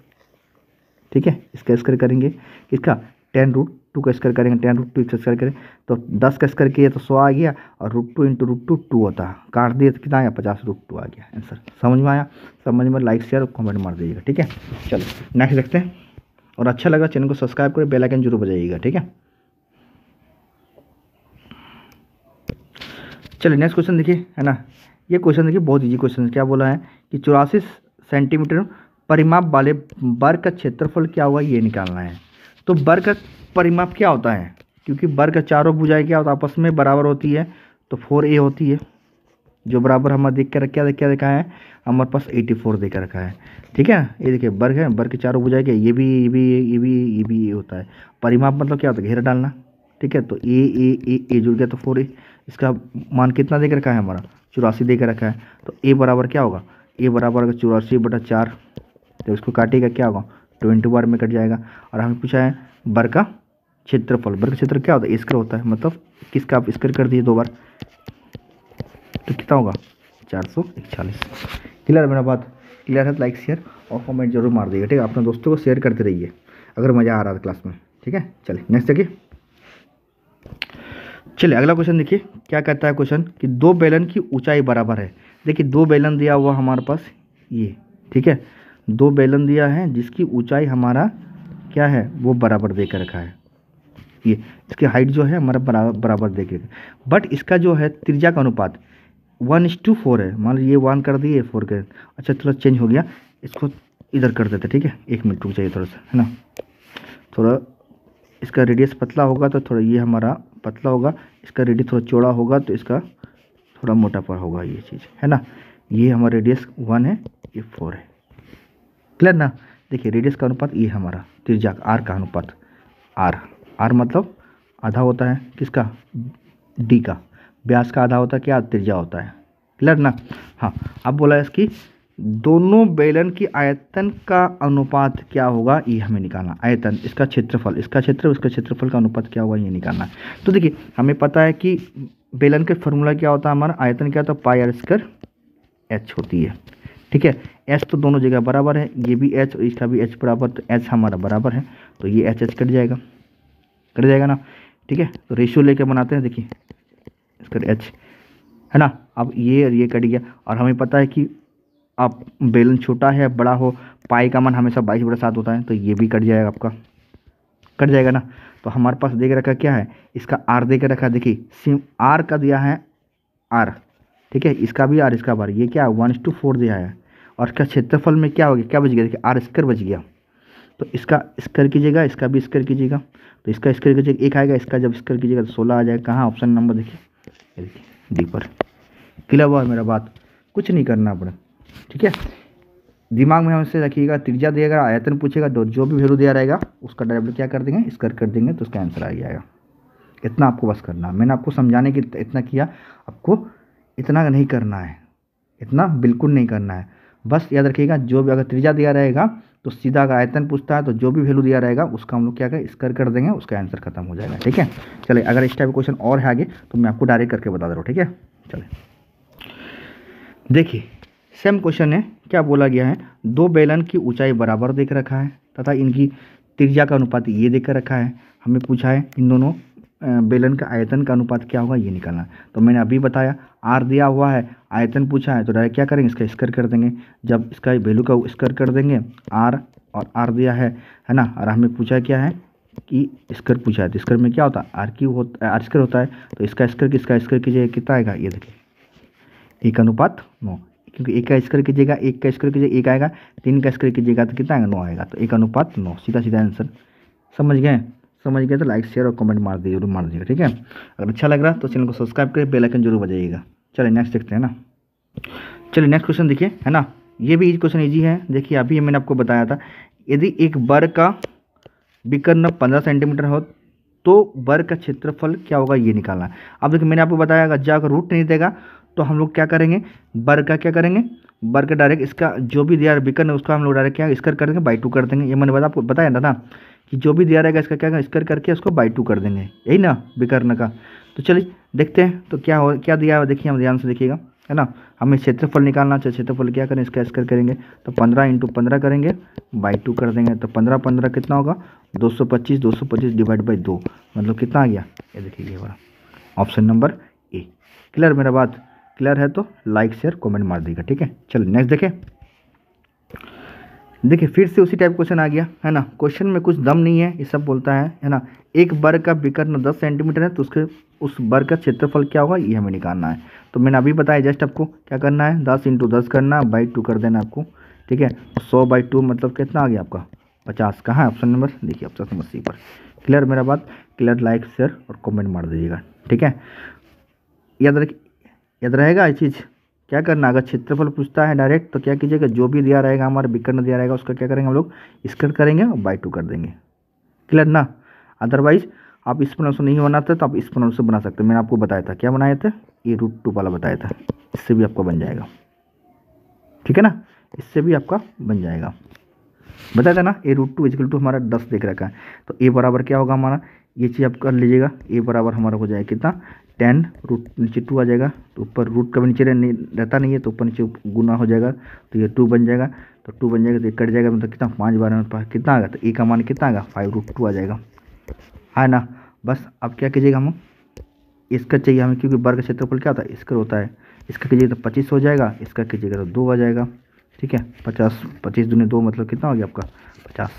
ठीक है, इसका स्क्वायर करेंगे, किसका 10√2 का स्क्वायर करेंगे, 10√2 का स्क्वायर करें तो 10 का स्क्वायर किया तो 100 आ गया, और √2 इंटू √2 2 होता है, काट दिए तो कितना आया 50√2 आ गया आंसर। समझ में आया? समझ में लाइक शेयर और कमेंट मार दीजिएगा। ठीक है, चलो नेक्स्ट देखते हैं। और अच्छा लगा चैनल को सब्सक्राइब करें, बेल आइकन जरूर बजाइएगा। ठीक है, चलिए नेक्स्ट क्वेश्चन देखिए, है ना, ये क्वेश्चन देखिए बहुत इजी क्वेश्चन है। क्या बोला है कि 84 सेंटीमीटर परिमाप वाले वर्ग का क्षेत्रफल क्या हुआ ये निकालना है। तो वर्ग का परिमाप क्या होता है, क्योंकि वर्ग का चारों भुजाएं क्या होता है आपस में बराबर होती है, तो 4a होती है, जो बराबर हमारा देख के क्या देखा है हमारे पास 84 देकर रखा है। ठीक है, ये देखिए वर्ग है, वर्ग के चारों भुजाएं क्या, ये होता है। परिमाप मतलब क्या होता है, घेरा डालना। ठीक है, तो ए जुड़ गया तो 4a, इसका मान कितना देकर रखा है हमारा 84 देकर रखा है। तो ए बराबर क्या होगा, ए बराबर अगर 84/4, तो इसको काटेगा क्या होगा 20 बार में कट जाएगा। और हमें पूछा है वर्ग का क्षेत्रफल, वर्ग का क्षेत्र क्या होता है स्क्वायर होता है, मतलब किसका आप स्क्वायर कर दिए 2 बार तो कितना होगा 441। क्लियर है मेरा बात? क्लियर है तो लाइक शेयर और कमेंट जरूर मार दीजिए। ठीक है, अपने दोस्तों को शेयर करते रहिए अगर मज़ा आ रहा था क्लास में। ठीक है, चलिए नेक्स्ट देखिए। चलिए अगला क्वेश्चन देखिए, क्या कहता है क्वेश्चन कि 2 बेलन की ऊंचाई बराबर है। देखिए 2 बेलन दिया हुआ हमारे पास ये, ठीक है, 2 बेलन दिया है जिसकी ऊंचाई हमारा क्या है वो बराबर देकर रखा है। ये इसकी हाइट जो है हमारा बराबर देकर, बट इसका जो है त्रिज्या का अनुपात 1:4 है। मान लीजिए 1 कर दिए 4 कर, अच्छा थोड़ा चेंज हो गया, इसको इधर कर देते। ठीक है, 1 मिनट रुक जाइए थोड़ा सा, है ना, थोड़ा इसका रेडियस पतला होगा तो थोड़ा ये हमारा पतला होगा, इसका रेडियस थोड़ा चौड़ा होगा तो इसका थोड़ा मोटा पर होगा, ये चीज़ है ना। ये हमारा रेडियस 1 है, ये 4 है। क्लियर ना? देखिए रेडियस का अनुपात ये हमारा त्रिज्या आर का अनुपात, आर मतलब आधा होता है किसका, डी का, व्यास का आधा होता है क्या, त्रिज्या होता है। क्लियर ना? हाँ, अब बोला है इसकी दोनों बेलन की आयतन का अनुपात क्या होगा ये हमें निकालना। आयतन इसका क्षेत्रफल, इसका क्षेत्रफल का अनुपात क्या होगा ये निकालना है। तो देखिए हमें पता है कि बेलन के फॉर्मूला क्या होता है हमारा, आयतन क्या होता है πr² h होती है। ठीक है, h तो दोनों जगह बराबर है, ये भी h और इसका भी h बराबर, तो h हमारा बराबर है तो ये h कट जाएगा ना। ठीक है, तो रेशियो लेके बनाते हैं, देखिए इसका h है ना। अब ये और ये कट गया, और हमें पता है कि आप बेलन छोटा है बड़ा हो, पाई का मान हमेशा 22/7 होता है, तो ये भी कट जाएगा, आपका कट जाएगा ना। तो हमारे पास दे के रखा क्या है, इसका आर दे के रखा, देखिए सिम आर का दिया है आर, ठीक है, इसका भी आर इसका बार, ये क्या 1:4 दिया है। और इसका क्षेत्रफल में क्या हो गया, क्या बच गया, देखिए R² बच गया, तो इसका स्क्वायर कीजिएगा, इसका भी स्क्वायर कीजिएगा, तो इसका स्क्वायर कीजिएगा 1 आएगा, इसका जब स्क्वायर कीजिएगा तो 16 आ जाएगा। कहाँ ऑप्शन नंबर देखिए डी पर। क्लियर हुआ मेरा बात? कुछ नहीं करना पड़े। ठीक है, दिमाग में हमेशा रखिएगा, त्रिज्या दिएगा, आयतन पूछेगा, जो भी वैल्यू दिया रहेगा उसका डायरेक्ट क्या कर देंगे, स्क्वायर कर देंगे, तो उसका आंसर आ जाएगा। इतना आपको बस करना, मैंने आपको समझाने की इतना किया, आपको इतना नहीं करना है, इतना बिल्कुल नहीं करना है। बस याद रखिएगा, जो भी अगर त्रिज्या दिया रहेगा तो सीधा अगर आयतन पूछता है तो जो भी वैल्यू दिया रहेगा उसका हम लोग क्या करें, स्क्वायर कर देंगे, उसका आंसर खत्म हो जाएगा। ठीक है, चलिए अगर इस टाइप क्वेश्चन और है आगे तो मैं आपको डायरेक्ट करके बता दे रहा हूँ। ठीक है, चलिए देखिए सेम क्वेश्चन है, क्या बोला गया है, 2 बेलन की ऊंचाई बराबर देख रखा है तथा इनकी त्रिज्या का अनुपात ये देकर रखा है, हमें पूछा है इन दोनों बेलन का आयतन का अनुपात क्या होगा ये निकालना है। तो मैंने अभी बताया आर दिया हुआ है, आयतन पूछा है, तो डायरेक्ट क्या करेंगे, इसका स्क्वायर कर देंगे। जब इसका वैल्यू का स्क्वायर कर देंगे, आर और आर दिया है ना, और हमें पूछा क्या है कि स्क्वायर पूछा है, तो स्क्वायर में क्या होता है, आर क्यूब होता है, आर स्क्वायर होता है। तो इसका स्क्वायर कीजिएगा, कितना आएगा, ये देखिए 1:9, क्योंकि 1 का स्क्वायर कीजिएगा, 1 का स्क्वायर कीजिएगा 1 आएगा, 3 का स्क्वायर कीजिएगा तो कितना आएगा, 9 आएगा। तो 1:9, सीधा सीधा आंसर। समझ गए तो लाइक शेयर और कमेंट मार दीजिए, जरूर मार दीजिएगा, ठीक है। अगर अच्छा लग रहा है तो चैनल को सब्सक्राइब करिए, बेल आइकन जरूर बजाइएगा। चलिए नेक्स्ट देखते हैं ना। चलिए नेक्स्ट क्वेश्चन देखिए, है ना, ये भी क्वेश्चन ईजी है। देखिए अभी मैंने आपको बताया था, यदि एक वर्ग का विकर्ण 15 सेंटीमीटर हो तो वर्ग का क्षेत्रफल क्या होगा ये निकालना है। अब देखिए मैंने आपको बताया अगर रूट नहीं देगा तो हम लोग क्या करेंगे, वर्ग का क्या करेंगे, वर्ग का डायरेक्ट इसका जो भी दिया विकर्ण है उसका हम लोग डायरेक्ट क्या स्क्वायर कर देंगे, बाई 2 कर देंगे। ये मैंने आपको बताया ना कि जो भी दिया रहेगा इसका क्या स्क्वायर करके उसको बाई 2 कर देंगे, यही ना विकर्ण का। तो चलिए देखते हैं तो क्या दिया है, देखिए हम ध्यान से देखिएगा, है ना। हमें क्षेत्रफल निकालना चाहिए, क्षेत्रफल क्या करें, इसका स्क्वायर करेंगे तो 15 × 15 करेंगे, बाई 2 कर देंगे। तो 15 कितना होगा, 225 डिवाइड बाई 2, मतलब कितना आ गया, ये देखिए ये वाला ऑप्शन नंबर ए। क्लियर मेरा बात, क्लियर है तो लाइक शेयर कमेंट मार देगा, ठीक है। चलिए नेक्स्ट देखें। देखिए फिर से उसी टाइप क्वेश्चन आ गया, है ना। क्वेश्चन में कुछ दम नहीं है, ये सब बोलता है ना। एक वर्ग का विकर्ण 10 सेंटीमीटर है तो उस वर्ग का क्षेत्रफल क्या होगा ये हमें निकालना है। तो मैंने अभी बताया जस्ट आपको क्या करना है, 10 × 10 करना, बाई 2 कर देना आपको, ठीक है। 100/2 मतलब कितना आ गया आपका 50। कहाँ है ऑप्शन नंबर, देखिए ऑप्शन नंबर सी पर। क्लियर मेरा बात, क्लियर, लाइक शेयर और कमेंट मार दीजिएगा, ठीक है। याद रहेगा ये चीज़, क्या करना, अगर क्षेत्रफल पूछता है डायरेक्ट तो क्या कीजिएगा, जो भी दिया रहेगा हमारा विकर्ण दिया रहेगा उसका क्या करेंगे हम लोग स्क्वायर करेंगे और बाई 2 कर देंगे। क्लियर ना। अदरवाइज आप इस प्रकार से नहीं बनाते तो आप इस प्रकार से बना सकते हैं। मैंने आपको बताया था, क्या बनाया था, ये √2 वाला बताया था, इससे भी आपका बन जाएगा, ठीक है ना, इससे भी आपका बन जाएगा। बताया था ना, a √2 = हमारा 10 देख रखा है। तो a बराबर क्या होगा हमारा, ये चीज़ आप कर लीजिएगा, a बराबर हमारा हो जाएगा कितना 10 रूट नीचे 2 आ जाएगा, तो ऊपर रूट कभी नीचे रहता नहीं है तो ऊपर नीचे गुना हो जाएगा, तो ये 2 बन जाएगा। तो 2 बन जाएगा तो ये कट जाएगा, मतलब कितना 5 बार कितना आएगा, तो a का मान कितना आएगा 5√2 आ जाएगा, है ना। बस अब क्या कीजिएगा, हम इसका चाहिए हमें, क्योंकि वर्ग का क्षेत्रफल क्या होता है स्क्वायर होता है। इसका कीजिएगा तो 25 हो जाएगा, इसका कीजिएगा तो 2 आ जाएगा, ठीक है। 25 दूनी 2 मतलब कितना हो गया आपका 50।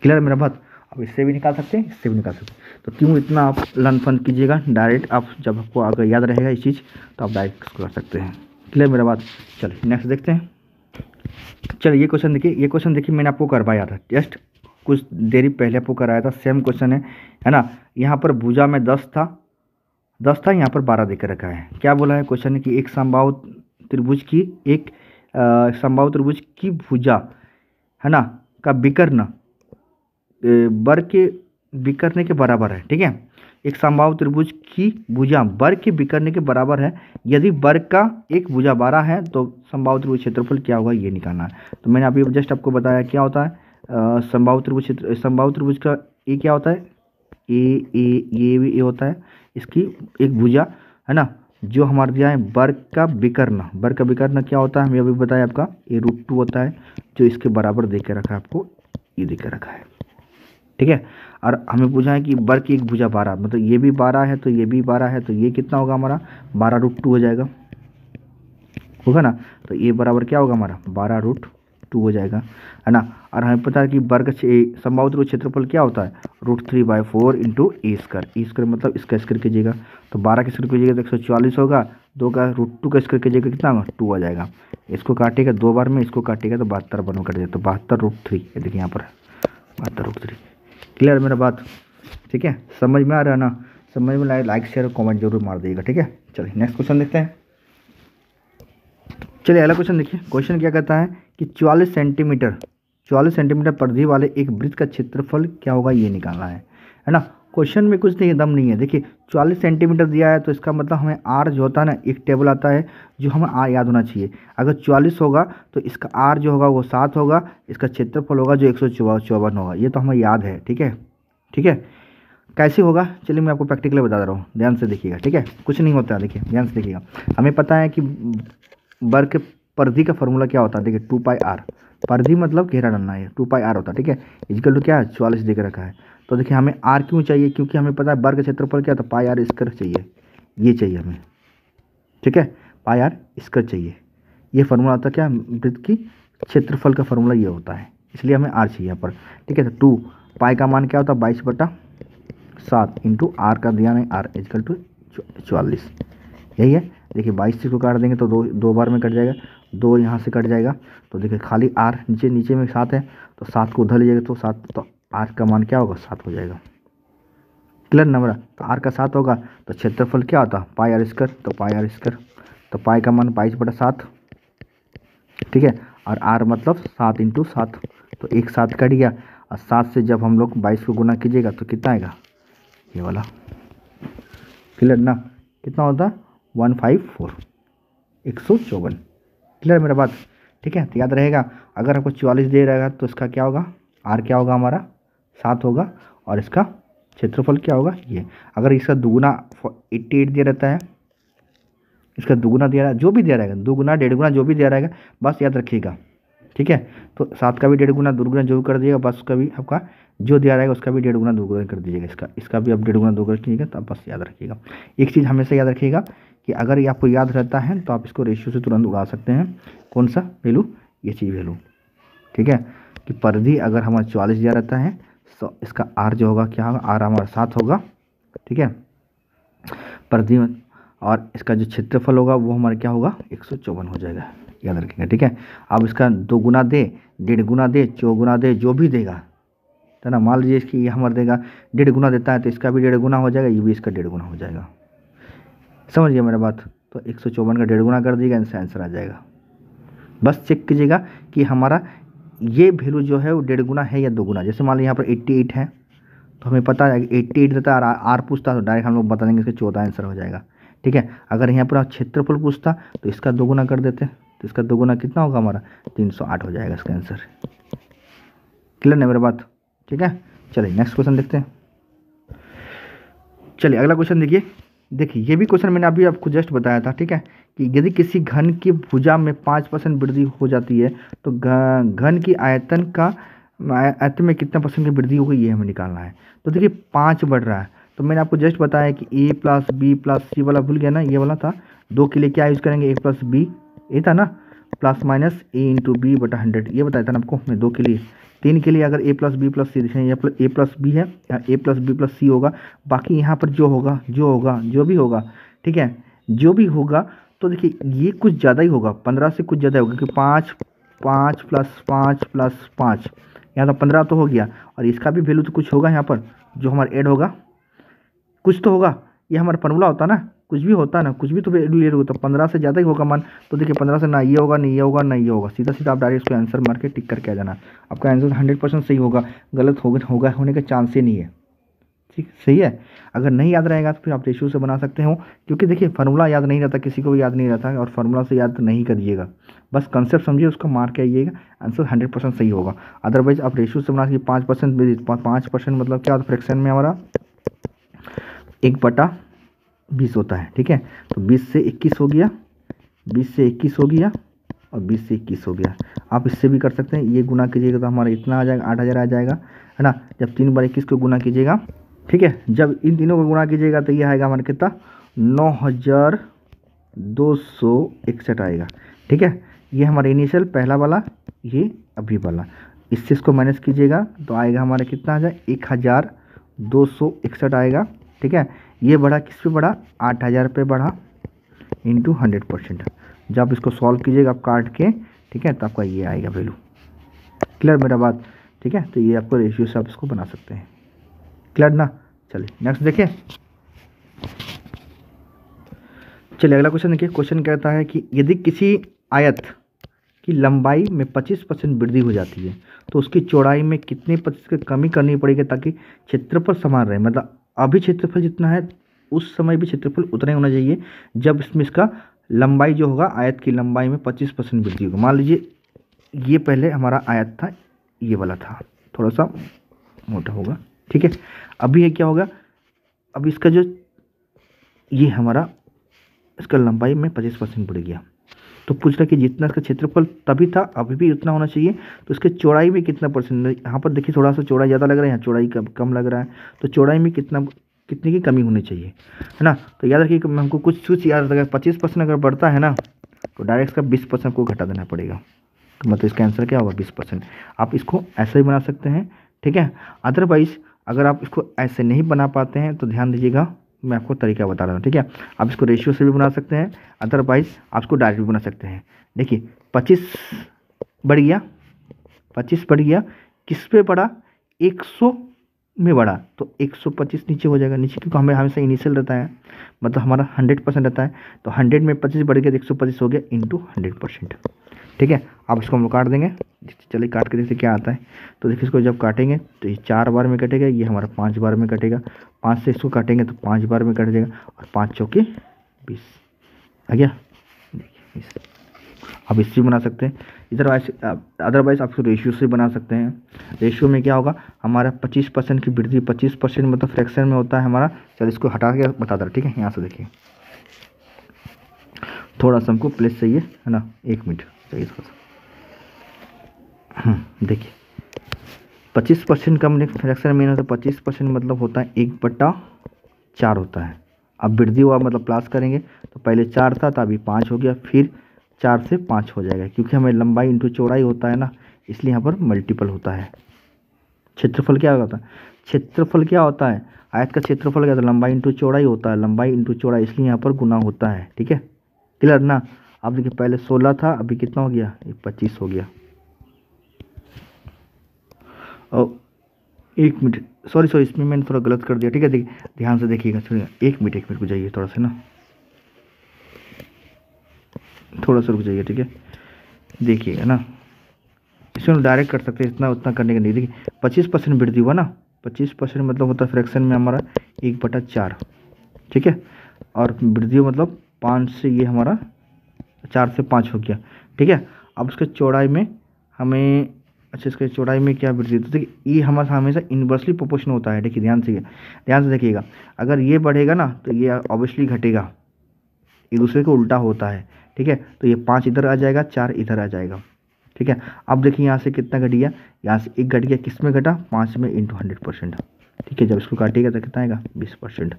क्लियर मेरा बात। अब इससे भी निकाल सकते हैं, इससे भी निकाल सकते हैं, तो क्यों इतना आप लन फन कीजिएगा, डायरेक्ट आप जब आपको अगर याद रहेगा इस चीज़ तो आप डायरेक्ट इसको कर सकते हैं। क्लियर मेरा बात। चलिए नेक्स्ट देखते हैं। चलिए ये क्वेश्चन देखिए, मैंने आपको करवाया था जस्ट कुछ देरी पहले आपको कराया था, सेम क्वेश्चन है ना। यहाँ पर भुजा में 10 था, यहाँ पर 12 देकर रखा है। क्या बोला है क्वेश्चन है कि एक समबाहु त्रिभुज की भुजा, है ना, का विकर्ण वर्ग के विकर्ण के बराबर है, ठीक है। एक समबाहु त्रिभुज की भुजा वर्ग के विकर्ण के बराबर है, यदि वर्ग का एक भुजा 12 है तो समबाहु त्रिभुज क्षेत्रफल क्या होगा ये निकालना है। तो मैंने अभी जस्ट आपको बताया क्या होता है समबाहु त्रिभुज का ए क्या होता है, ये भी ए होता है, इसकी एक भुजा, है ना, जो हमारे दिया है वर्ग का विकर्ण क्या होता है हमें अभी बताया आपका a √2 होता है, जो इसके बराबर दे के रखा है आपको, ये दे के रखा है, ठीक है। और हमें पूछा है कि वर्ग की एक भुजा 12, मतलब ये भी 12 है तो ये भी 12 है, तो ये कितना होगा हमारा 12√2 हो जाएगा, होगा ना। तो ये बराबर क्या होगा हमारा 12√2 हो जाएगा, है ना। और हमें पता है कि वर्ग समबाहु त्रिभुज क्षेत्रफल क्या होता है √3/4 × a², मतलब इसका स्क्वायर कीजिएगा तो 12 का स्क्वायर कीजिएगा तो 144 होगा, 2 का √2 का स्क्वायर कीजिएगा कितना होगा 2 आ जाएगा। इसको काटेगा 2 बार में, इसको काटेगा तो 72 बार में कट जाएगा, तो 72√3, ये देखिए यहाँ पर 72√3। क्लियर मेरा बात, ठीक है। समझ में आ रहा है ना, समझ में लाइक शेयर कमेंट जरूर मार दीजिएगा, ठीक है। चलिए नेक्स्ट क्वेश्चन देखते हैं। चलिए अगला क्वेश्चन देखिए। क्वेश्चन क्या कहता है कि 44 सेंटीमीटर परिधि वाले एक वृत्त का क्षेत्रफल क्या होगा ये निकालना है ना। क्वेश्चन में कुछ नहीं दम नहीं है। देखिए 44 सेंटीमीटर दिया है तो इसका मतलब हमें आर जो होता है ना, एक टेबल आता है जो हमें आर याद होना चाहिए। अगर 44 होगा तो इसका आर जो होगा वो 7 होगा, इसका क्षेत्रफल होगा जो 154 होगा, ये तो हमें याद है, ठीक है, ठीक है। कैसे होगा चलिए मैं आपको प्रैक्टिकली बता रहा हूँ, ध्यान से देखिएगा, ठीक है। कुछ नहीं होता, देखिए ध्यान से देखिएगा। हमें पता है कि वर्ग के परिधि का फॉर्मूला क्या होता है, देखिए 2πr, परिधि मतलब घेरा डालना है, 2πr होता है, ठीक है। इक्वल टू क्या है, 44 दे के रखा है। तो देखिए हमें आर क्यों चाहिए, क्योंकि हमें पता है वर्ग क्षेत्रफल क्या था, πr² चाहिए, ये चाहिए हमें, ठीक है, πr² चाहिए। ये फार्मूला होता है क्या, वृत्त की क्षेत्रफल का फार्मूला ये होता है, इसलिए हमें आर चाहिए यहाँ पर, ठीक है। तो 2 पाई का मान क्या होता है 22/7 इंटू आर का दिया नहीं, आर इक्वल टू 44, यही है। देखिए 22 को काट देंगे तो दो बार में कट जाएगा, 2 यहाँ से कट जाएगा, तो देखिए खाली आर नीचे में 7 है, तो 7 को उधर लीजिएगा तो 7, तो आर का मान क्या होगा 7 हो जाएगा। क्लियर नंबर, तो आर का 7 होगा, तो क्षेत्रफल क्या होता है πr², तो πr², तो पाई का मान 22/7, ठीक है, और आर मतलब 7 इंटू 7, तो एक 7 कट गया, और 7 से जब हम लोग 22 को गुना कीजिएगा तो कितना आएगा, ये वाला। क्लियर ना, कितना होता 154, 154। क्लियर मेरा बात, ठीक है। तो याद रहेगा, अगर आपको 44 दे रहेगा तो इसका क्या होगा, आर क्या होगा हमारा 7 होगा, और इसका क्षेत्रफल क्या होगा ये। अगर इसका दुगुना 88 दिया रहता है, इसका दुगुना दिया रहा है, जो भी दिया रहेगा, दुगुना 1.5 गुना जो भी दिया रहेगा, बस याद रखिएगा, ठीक है। तो 7 का भी 1.5 गुना, दुगुना जो कर दिएगा, बस उसका भी आपका जो दिया रहेगा उसका भी 1.5 गुना दुगुना कर दीजिएगा, इसका भी आप 1.5 गुना दुगुना कीजिएगा, तो आप बस याद रखिएगा। एक चीज़ हमेशा याद रखिएगा कि अगर ये आपको याद रहता है तो आप इसको रेशियो से तुरंत उड़ा सकते हैं, कौन सा वैल्यू, ये चीज़ वैल्यू, ठीक है। कि परिधि अगर हमारा 44 दिया रहता है तो इसका आर जो होगा क्या होगा, आर हमारा 7 होगा, ठीक है, परिधि में, और इसका जो क्षेत्रफल होगा वो हमारा क्या होगा 154 हो जाएगा, याद रखेंगे, ठीक है। अब इसका 2 गुना दे, 1.5 गुना दे, 4 गुना दे, जो भी देगा, है ना, मान लीजिए इसकी ये हमारा देगा 1.5 गुना देता है तो इसका भी 1.5 गुना हो जाएगा, ये भी इसका 1.5 गुना हो जाएगा, समझिए मेरा बात। तो 154 का 1.5 गुना कर दीजिएगा, इससे आंसर आ जाएगा। बस चेक कीजिएगा कि हमारा ये वैल्यू जो है वो 1.5 गुना है या 2 गुना। जैसे मान लीजिए यहाँ पर 88 है, तो हमें पता है कि 88 देता है, आर पूछता तो डायरेक्ट हम लोग बता देंगे इसका 14 आंसर हो जाएगा, ठीक है। अगर यहाँ पर क्षेत्रफल पूछता तो इसका 2 गुना कर देते, तो इसका 2 गुना कितना होगा हमारा 308 हो जाएगा इसका आंसर। क्लियर है मेरा बात, ठीक है। चलिए नेक्स्ट क्वेश्चन देखते हैं। चलिए अगला क्वेश्चन देखिए ये भी क्वेश्चन मैंने अभी आपको जस्ट बताया था, ठीक है, कि यदि किसी घन की भुजा में 5% वृद्धि हो जाती है तो घन की आयतन में कितना % की वृद्धि होगी, ये हमें निकालना है। तो देखिए 5 बढ़ रहा है, तो मैंने आपको जस्ट बताया कि a + b + c वाला भूल गया ना, ये वाला था। 2 के लिए क्या यूज़ करेंगे, a + b, ये था ना, प्लस माइनस a × b/100, ये बताया था ना आपको मैं 2 के लिए। 3 के लिए अगर a + b + c देखें, या a + b है या a + b + c होगा, बाकी यहाँ पर जो भी होगा, ठीक है, जो भी होगा, तो देखिए ये कुछ ज़्यादा ही होगा, 15 से कुछ ज़्यादा होगा, क्योंकि 5 + 5 + 5 यहाँ तो 15 तो हो गया, और इसका भी वैल्यू तो कुछ होगा यहाँ पर जो हमारा ऐड होगा, कुछ तो होगा, ये हमारा फॉर्मूला होता ना, कुछ भी होता ना, कुछ भी तो वैल्यू ऐड होता, 15 से ज़्यादा ही होगा मान। तो देखिए 15 से ना ये होगा, नहीं ये होगा, ना ये होगा, सीधा आप डायरेक्ट इसको आंसर मार के टिक करके आ जाना, आपका आंसर 100% सही होगा, गलत होने का चांस ही नहीं है, ठीक, सही है। अगर नहीं याद रहेगा तो फिर आप रेशियो से बना सकते हो, क्योंकि देखिए फार्मूला याद नहीं रहता, किसी को भी याद नहीं रहता है, और फार्मूला से याद नहीं करिएगा, बस कंसेप्ट समझिए, उसको मार के आइएगा, आंसर 100% सही होगा। अदरवाइज आप रेशियो से बना के 5% मतलब क्या, फ्रैक्शन में हमारा 1/20 होता है, ठीक है। तो 20 से 21 हो गया, 20 से 21 हो गया, और 20 से 21 हो गया। आप इससे भी कर सकते हैं, ये गुना कीजिएगा तो हमारा इतना आ जाएगा, 8000 आ जाएगा, है ना। जब 3 बार 21 को गुना कीजिएगा, ठीक है, जब इन तीनों को गुना कीजिएगा तो ये आएगा हमारा कितना, 9261 आएगा, ठीक है। ये हमारा इनिशियल पहला वाला, ये अभी वाला, इससे इसको माइनस कीजिएगा तो आएगा हमारा कितना आ जाए 1261 आएगा, ठीक है। ये बढ़ा किस पे बढ़ा, 8000 पे बढ़ा, इंटू 100%। जब आप इसको सॉल्व कीजिएगा आप काट के, ठीक है, तो आपका ये आएगा वैल्यू। क्लियर मेरा बात, ठीक है। तो ये आपको रेशियो से आप इसको बना सकते हैं, क्लियर ना। चलिए नेक्स्ट देखिए। चलिए अगला क्वेश्चन देखिए। क्वेश्चन कहता है कि यदि किसी आयत की लंबाई में 25% वृद्धि हो जाती है तो उसकी चौड़ाई में कितने % की कमी करनी पड़ेगी ताकि क्षेत्रफल समान रहे। मतलब अभी क्षेत्रफल जितना है उस समय भी क्षेत्रफल उतना ही होना चाहिए जब इसमें इसका लंबाई जो होगा, आयत की लंबाई में 25% वृद्धि होगा। मान लीजिए ये पहले हमारा आयत था, ये वाला था, थोड़ा सा मोटा होगा, ठीक है। अभी ये क्या होगा, अब इसका जो ये हमारा इसका लंबाई में 25% बढ़ गया, तो पूछ रहा है कि जितना इसका क्षेत्रफल तभी था अभी भी उतना होना चाहिए, तो इसके चौड़ाई में कितना परसेंट, यहाँ पर देखिए थोड़ा सा चौड़ाई ज़्यादा लग रहा है, यहाँ चौड़ाई कम लग रहा है, तो चौड़ाई में कितनी की कमी होनी चाहिए, है ना। तो याद रखिए हमको कुछ याद रखा, 25% अगर बढ़ता है ना तो डायरेक्ट इसका 20% को घटा देना पड़ेगा, तो मतलब इसका आंसर क्या होगा 20%। आप इसको ऐसे ही बना सकते हैं, ठीक है। अदरवाइज अगर आप इसको ऐसे नहीं बना पाते हैं तो ध्यान दीजिएगा, मैं आपको तरीका बता रहा हूँ, ठीक है। आप इसको रेशियो से भी बना सकते हैं, अदरवाइज आप इसको डायरेक्ट भी बना सकते हैं। देखिए 25 बढ़ गया, 25 बढ़ गया, किस पे बढ़ा, 100 में बढ़ा, तो 125 नीचे हो जाएगा, नीचे क्योंकि हमें हमेशा इनिशियल रहता है, मतलब हमारा 100% रहता है, तो 100 में 25 बढ़ गया तो 125 हो गया इंटू 100%, ठीक है। आप इसको हम लोग काट देंगे, चलिए काट के देखते क्या आता है। तो देखिए इसको जब काटेंगे तो ये 4 बार में कटेगा, ये हमारा 5 बार में कटेगा, 5 से इसको काटेंगे तो 5 बार में कट जाएगा, और 5 चौके 20 आ गया। देखिए आप इससे बना सकते हैं, अदरवाइज आप इसको रेशियो से बना सकते हैं। रेशियो में क्या होगा, हमारा 25% की वृद्धि, 25% मतलब फ्रैक्शन में होता है हमारा। चलिए इसको हटा के बता दे, ठीक है। यहाँ से देखिए थोड़ा सा हमको प्लेस चाहिए, है ना, 1 मिनट चाहिए थोड़ा सा। देखिए 25% का फ्रैक्शन में ना, तो 25% मतलब होता है 1/4 होता है। अब वृद्धि हुआ मतलब प्लस करेंगे, तो पहले 4 था तो अभी 5 हो गया, फिर 4 से 5 हो जाएगा, क्योंकि हमें लंबाई इंटू चौड़ाई होता है ना, इसलिए यहाँ पर मल्टीपल होता है। क्षेत्रफल क्या होता है, क्षेत्रफल क्या होता है, आयत का क्षेत्रफल क्या होता है, लंबाई इंटू चौड़ाई होता है, लंबाई इंटू चौड़ाई, इसलिए यहाँ पर गुना होता है, ठीक है। क्लियर ना। अब देखिए पहले 16 था, अभी कितना हो गया, 25 हो गया। और 1 मिनट, सॉरी इसमें मैंने थोड़ा गलत कर दिया, ठीक है। देखिए ध्यान से देखिएगा, सुनिएगा, 1 मिनट को जाइए थोड़ा सा ना, थोड़ा सा रुक जाइए, ठीक है। देखिएगा ना, इसमें डायरेक्ट कर सकते हैं, इतना उतना करने का नहीं। देखिए 25% वृद्धि हुआ ना, 25% मतलब होता है फ्रैक्शन में हमारा 1/4, ठीक है। और वृद्धि मतलब 5 से ये हमारा 4 से 5 हो गया, ठीक है। अब उसके चौड़ाई में हमें, अच्छा इसके चौड़ाई में क्या वृद्धि, तो देखिए ये हमारा हमेशा इन्वर्सली प्रोपोर्शनल होता है। देखिए ध्यान से देखिएगा, अगर ये बढ़ेगा ना तो ये ऑब्वियसली घटेगा, एक दूसरे को उल्टा होता है, ठीक है। तो ये 5 इधर आ जाएगा, 4 इधर आ जाएगा, ठीक है। अब देखिए यहाँ से कितना घट गया, यहाँ से 1 घट गया, किस में घटा, 5 में इंटू 100%, ठीक है। जब इसको काटिएगा तो कितना आएगा 20%,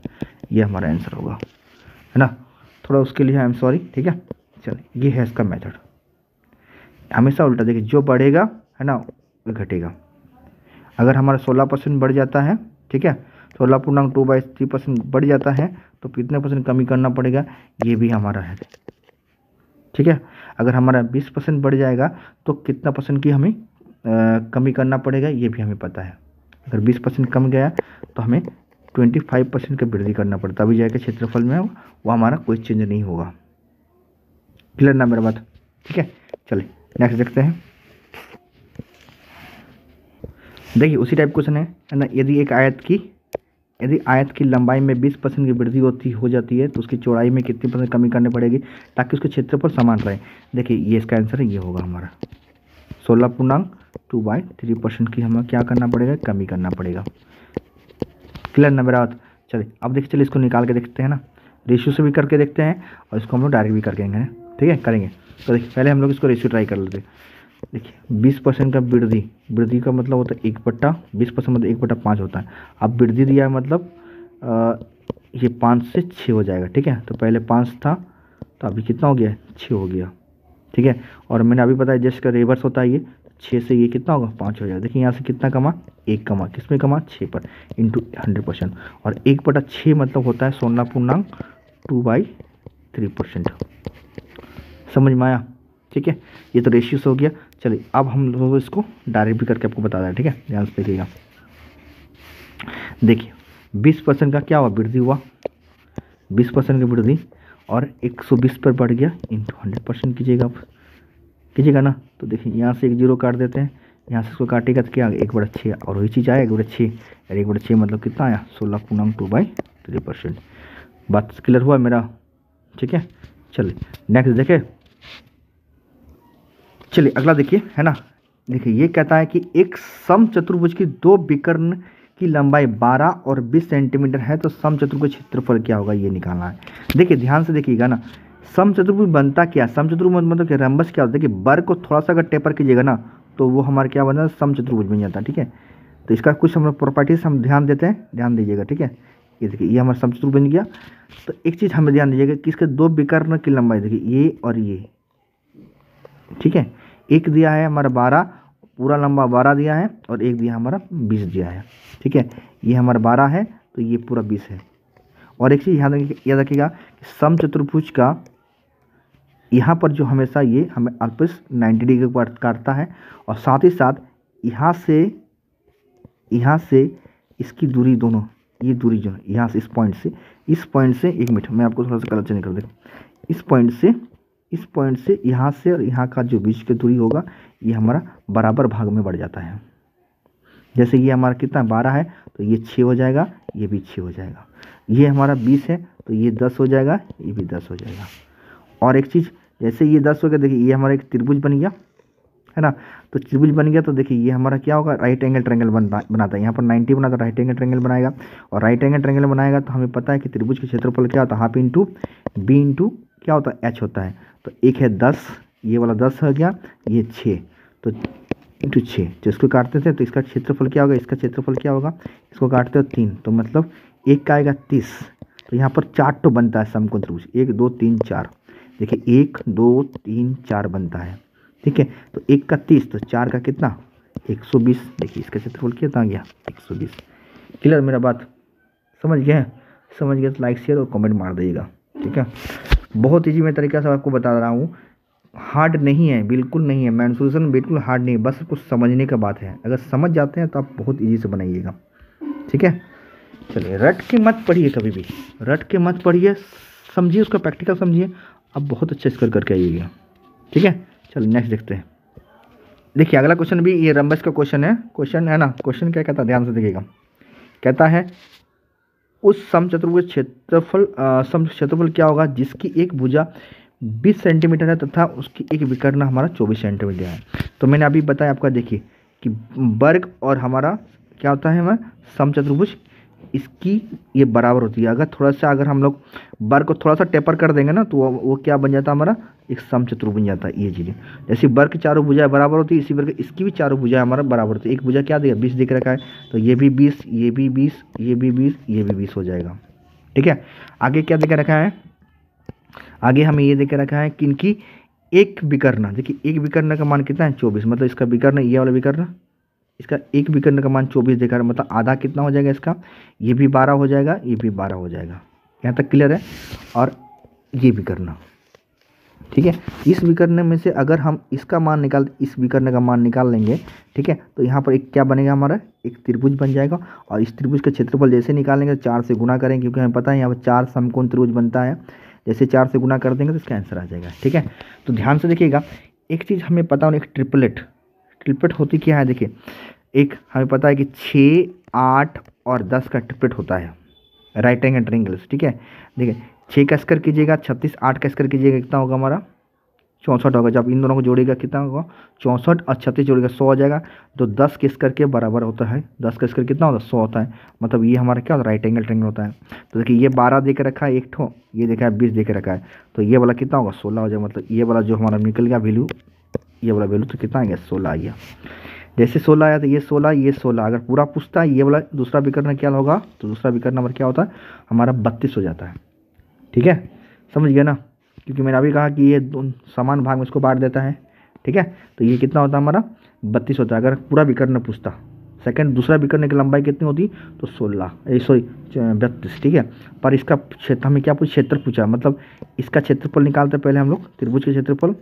ये हमारा आंसर होगा, है ना। थोड़ा उसके लिए आई एम सॉरी, ठीक है। चलिए ये है इसका मेथड, हमेशा उल्टा। देखिए जो बढ़ेगा, है ना, वो घटेगा। अगर हमारा 16% बढ़ जाता है, ठीक है, 16.2/3% बढ़ जाता है, तो कितने परसेंट कमी करना पड़ेगा, ये भी हमारा है, ठीक है। अगर हमारा 20% बढ़ जाएगा तो कितना परसेंट की हमें कमी करना पड़ेगा, ये भी हमें पता है। अगर 20% कम गया तो हमें 25% का वृद्धि करना पड़ता, अभी जाएगा क्षेत्रफल में वो हमारा कोई चेंज नहीं होगा। क्लियर ना मेरा बात, ठीक है। चलिए नेक्स्ट देखते हैं। देखिए उसी टाइप क्वेश्चन है ना। यदि आयत की लंबाई में 20% की वृद्धि हो जाती है तो उसकी चौड़ाई में कितनी परसेंट कमी करनी पड़ेगी ताकि उसके क्षेत्रफल समान रहे। देखिए ये इसका आंसर है, ये होगा हमारा 16.2/3% की हमें क्या करना पड़ेगा, कमी करना पड़ेगा। क्लियर ना मेरा बात। चलिए अब देखिए, चलिए इसको निकाल के देखते हैं ना, रेशियो से भी करके देखते हैं और इसको हम लोग डायरेक्ट भी करके देंगे, ठीक है, करेंगे। तो देखिए पहले हम लोग इसको रेशियो ट्राई कर लेते हैं। देखिए 20% का वृद्धि का मतलब होता है 1/20% मतलब 1/5 होता है। अब वृद्धि दिया है मतलब ये 5 से 6 हो जाएगा, ठीक है। तो पहले 5 था तो अभी कितना हो गया, 6 हो गया, ठीक है। और मैंने अभी बताया जस्ट का रिवर्स होता है, ये 6 से ये कितना होगा, 5 हो जाएगा। देखिए यहाँ से कितना कमा, 1 कमा, किस में कमा, 6 पर, इंटू 100%। और 1/6 मतलब होता है 16.2/3%। समझ में आया, ठीक है। ये तो रेशियो से हो गया। चलिए अब हम लोग इसको डायरेक्ट भी करके आपको बता दें, ठीक है, ध्यान से देखिएगा। देखिए 20% का क्या हुआ, वृद्धि हुआ, 20% की वृद्धि, और 120 पर बढ़ गया, इंटू 100% कीजिएगा आप, कीजिएगा ना। तो देखिए यहाँ से 1 0 काट देते हैं, यहाँ से इसको काटेगा तो क्या आ गया, 1/6, और वही चीज़ आया 1/6, और 1/6 मतलब कितना आया, 16.2/3%। बात क्लियर हुआ मेरा, ठीक है। चलिए नेक्स्ट देखें। चलिए अगला देखिए, है ना। देखिए ये कहता है कि एक समचतुर्भुज की 2 विकर्ण की लंबाई 12 और 20 सेंटीमीटर है तो समचतुर्भुज का क्षेत्रफल क्या होगा, ये निकालना है। देखिए ध्यान से देखिएगा ना, समचतुर्भुज बनता क्या, समचतुर्भुज मतलब क्या, रंबस क्या होता है कि वर्ग को थोड़ा सा अगर टेपर कीजिएगा ना तो वो हमारा क्या बना, समचतुर्भुज बन जाता है। ठीक है, तो इसका कुछ हम प्रॉपर्टीज हम ध्यान देते हैं, ध्यान दीजिएगा। ठीक है, ये देखिए ये हमारा समचतुर्भुज बन गया। तो एक चीज़ हमें ध्यान दीजिएगा कि इसके दो विकर्ण की लंबाई देखिए, ये और ये। ठीक है, एक दिया है हमारा 12, पूरा लंबा 12 दिया है, और एक दिया हमारा 20 दिया है। ठीक है, ये हमारा 12 है तो ये पूरा 20 है। और एक चीज़ याद रखिएगा, समचतुर्भुज का यहाँ पर जो हमेशा ये हमें अल्पस 90 डिग्री पर काटता है, और साथ ही साथ यहाँ से इसकी दूरी दोनों, ये दूरी जो है यहाँ से इस पॉइंट से 1 मिनट मैं आपको थोड़ा सा कलर चेंज कर देता हूँ। इस पॉइंट से यहाँ से और यहाँ का जो बीच की दूरी होगा ये हमारा बराबर भाग में बढ़ जाता है। जैसे ये हमारा कितना 12 है तो ये 6 हो जाएगा, ये भी 6 हो जाएगा। ये हमारा 20 है तो ये 10 हो जाएगा, ये भी 10 हो जाएगा। और एक चीज़, जैसे ये 10 हो गया, देखिए ये हमारा एक त्रिभुज बन गया है ना। तो त्रिभुज बन गया तो देखिए ये हमारा क्या होगा, राइट एंगल ट्रायंगल बनाता है। यहाँ पर 90 बना तो राइट एंगल ट्रायंगल बनाएगा, और राइट एंगल ट्रायंगल बनाएगा तो हमें पता है कि त्रिभुज के क्षेत्रफल क्या होता है, हाफ इंटू बी इंटू क्या होता है, एच होता है। तो एक है 10, ये वाला 10 हो गया, ये 6, तो इंटू 6, तो इसको काटते थे तो इसका क्षेत्रफल क्या होगा, इसका क्षेत्रफल क्या होगा, इसको काटते हो 3, तो मतलब एक का आएगा 30। तो यहाँ पर 4 तो बनता है समकोण त्रिभुज, 1 2 3 4, देखिए 1 2 3 4 बनता है। ठीक है, तो 1 का 30 तो 4 का कितना 120, देखिए इसका क्षेत्रफल कितना आ गया 120। क्लियर मेरा बात, समझ गए तो लाइक शेयर और कमेंट मार दीजिएगा। ठीक है, बहुत ईजी मैं तरीका से आपको बता रहा हूँ, हार्ड नहीं है, बिल्कुल नहीं है, मेंसुरेशन बिल्कुल हार्ड नहीं है, बस कुछ समझने का बात है। अगर समझ जाते हैं तो आप बहुत ईजी से बनाइएगा। ठीक है, चलिए रट के मत पढ़िए, कभी भी रट के मत पढ़िए, समझिए उसका प्रैक्टिकल समझिए, आप बहुत अच्छे से करके आइएगा। ठीक है, चलिए नेक्स्ट देखते हैं। देखिए अगला क्वेश्चन भी ये रंबस का क्वेश्चन है ना। क्वेश्चन क्या कहता है, ध्यान से देखिएगा। कहता है उस समचतुर्भुज क्षेत्रफल क्या होगा जिसकी एक भुजा 20 सेंटीमीटर है तथा उसकी एक विकर्ण हमारा 24 सेंटीमीटर है। तो मैंने अभी बताया आपका, देखिए कि वर्ग और हमारा क्या होता है हमारा समचतुर्भुज, इसकी ये बराबर होती है। अगर हम लोग वर्ग को थोड़ा सा टेपर कर देंगे ना तो वो क्या बन जाता है हमारा, एक समचतुर्भुज बन जाता है। ये चीज़ें जैसे वर्ग की चारों भुजाएं बराबर होती है, इसी वर्ग इसकी भी चारों भुजाएं हमारा बराबर होती है। एक भुजा क्या देगा 20 दिख रखा है, तो ये भी 20, ये भी 20, ये भी 20, ये भी 20 हो जाएगा। ठीक है, आगे क्या देकर रखा है, आगे हमें ये देकर रखा है कि इनकी एक विकर्ण, देखिए एक विकर्ण का मान कितना है 24, मतलब इसका विकर्ण ये वाला विकर्ण, इसका एक विकर्ण का मान 24 देखा, मतलब आधा कितना हो जाएगा इसका, ये भी 12 हो जाएगा, ये भी 12 हो जाएगा। यहाँ तक क्लियर है। और ये विकर्ण, ठीक है, इस विकर्ण में से अगर हम इसका मान इस विकर्ण का मान निकाल लेंगे, ठीक है, तो यहाँ पर एक क्या बनेगा हमारा, एक त्रिभुज बन जाएगा। और इस त्रिभुज का क्षेत्रफल जैसे निकालेंगे 4 से गुना करेंगे, क्योंकि हमें पता है यहाँ पर 4 समकोण त्रिभुज बनता है। जैसे 4 से गुना कर देंगे तो इसका आंसर आ जाएगा। ठीक है, तो ध्यान से देखिएगा, एक चीज़ हमें पता होना, एक ट्रिपलेट होती क्या है, देखिए एक हमें पता है कि 6, 8 और 10 का ट्रिपलेट होता है, राइट एंगल ट्रायंगल्स। ठीक है, देखिए 6 का स्क्वायर कीजिएगा 36, 8 का स्क्वायर कीजिएगा कितना होगा हमारा 64 होगा। जब इन दोनों को जोड़ेगा कितना होगा 64, और 36 जोड़ेगा 100 हो जाएगा। तो 10 के स्क्वायर के बराबर होता है, 10 का स्क्वायर कितना होता है 100 होता है, मतलब ये हमारा क्या होता है राइट एंगल ट्रायंगल होता है। तो देखिए ये 12 दे के रखा है एक ठो, ये देखा है 20 दे के रखा है, तो ये वाला कितना होगा 16 हो जाएगा। मतलब ये वाला जो हमारा निकल गया वैल्यू, ये वाला वैल्यू तो कितना आ गया 16 आ गया। जैसे 16 आया तो ये 16, ये 16, अगर पूरा पूछता है ये वाला दूसरा विकर्ण क्या होगा, तो दूसरा विकर्ण नंबर क्या होता है हमारा 32 हो जाता है। ठीक है, समझ गया ना, क्योंकि मैंने अभी कहा कि ये समान भाग में इसको बांट देता है। ठीक है, तो ये कितना होता है हमारा 32 होता है, अगर पूरा विकर्ण पूछता। सेकंड दूसरा विकर्ण की लंबाई कितनी होती, तो 16 32। ठीक है, पर इसका क्षेत्र हमें क्या पूछा, क्षेत्र पूछा, मतलब इसका क्षेत्रफल निकालते पहले हम लोग त्रिभुज के क्षेत्रफल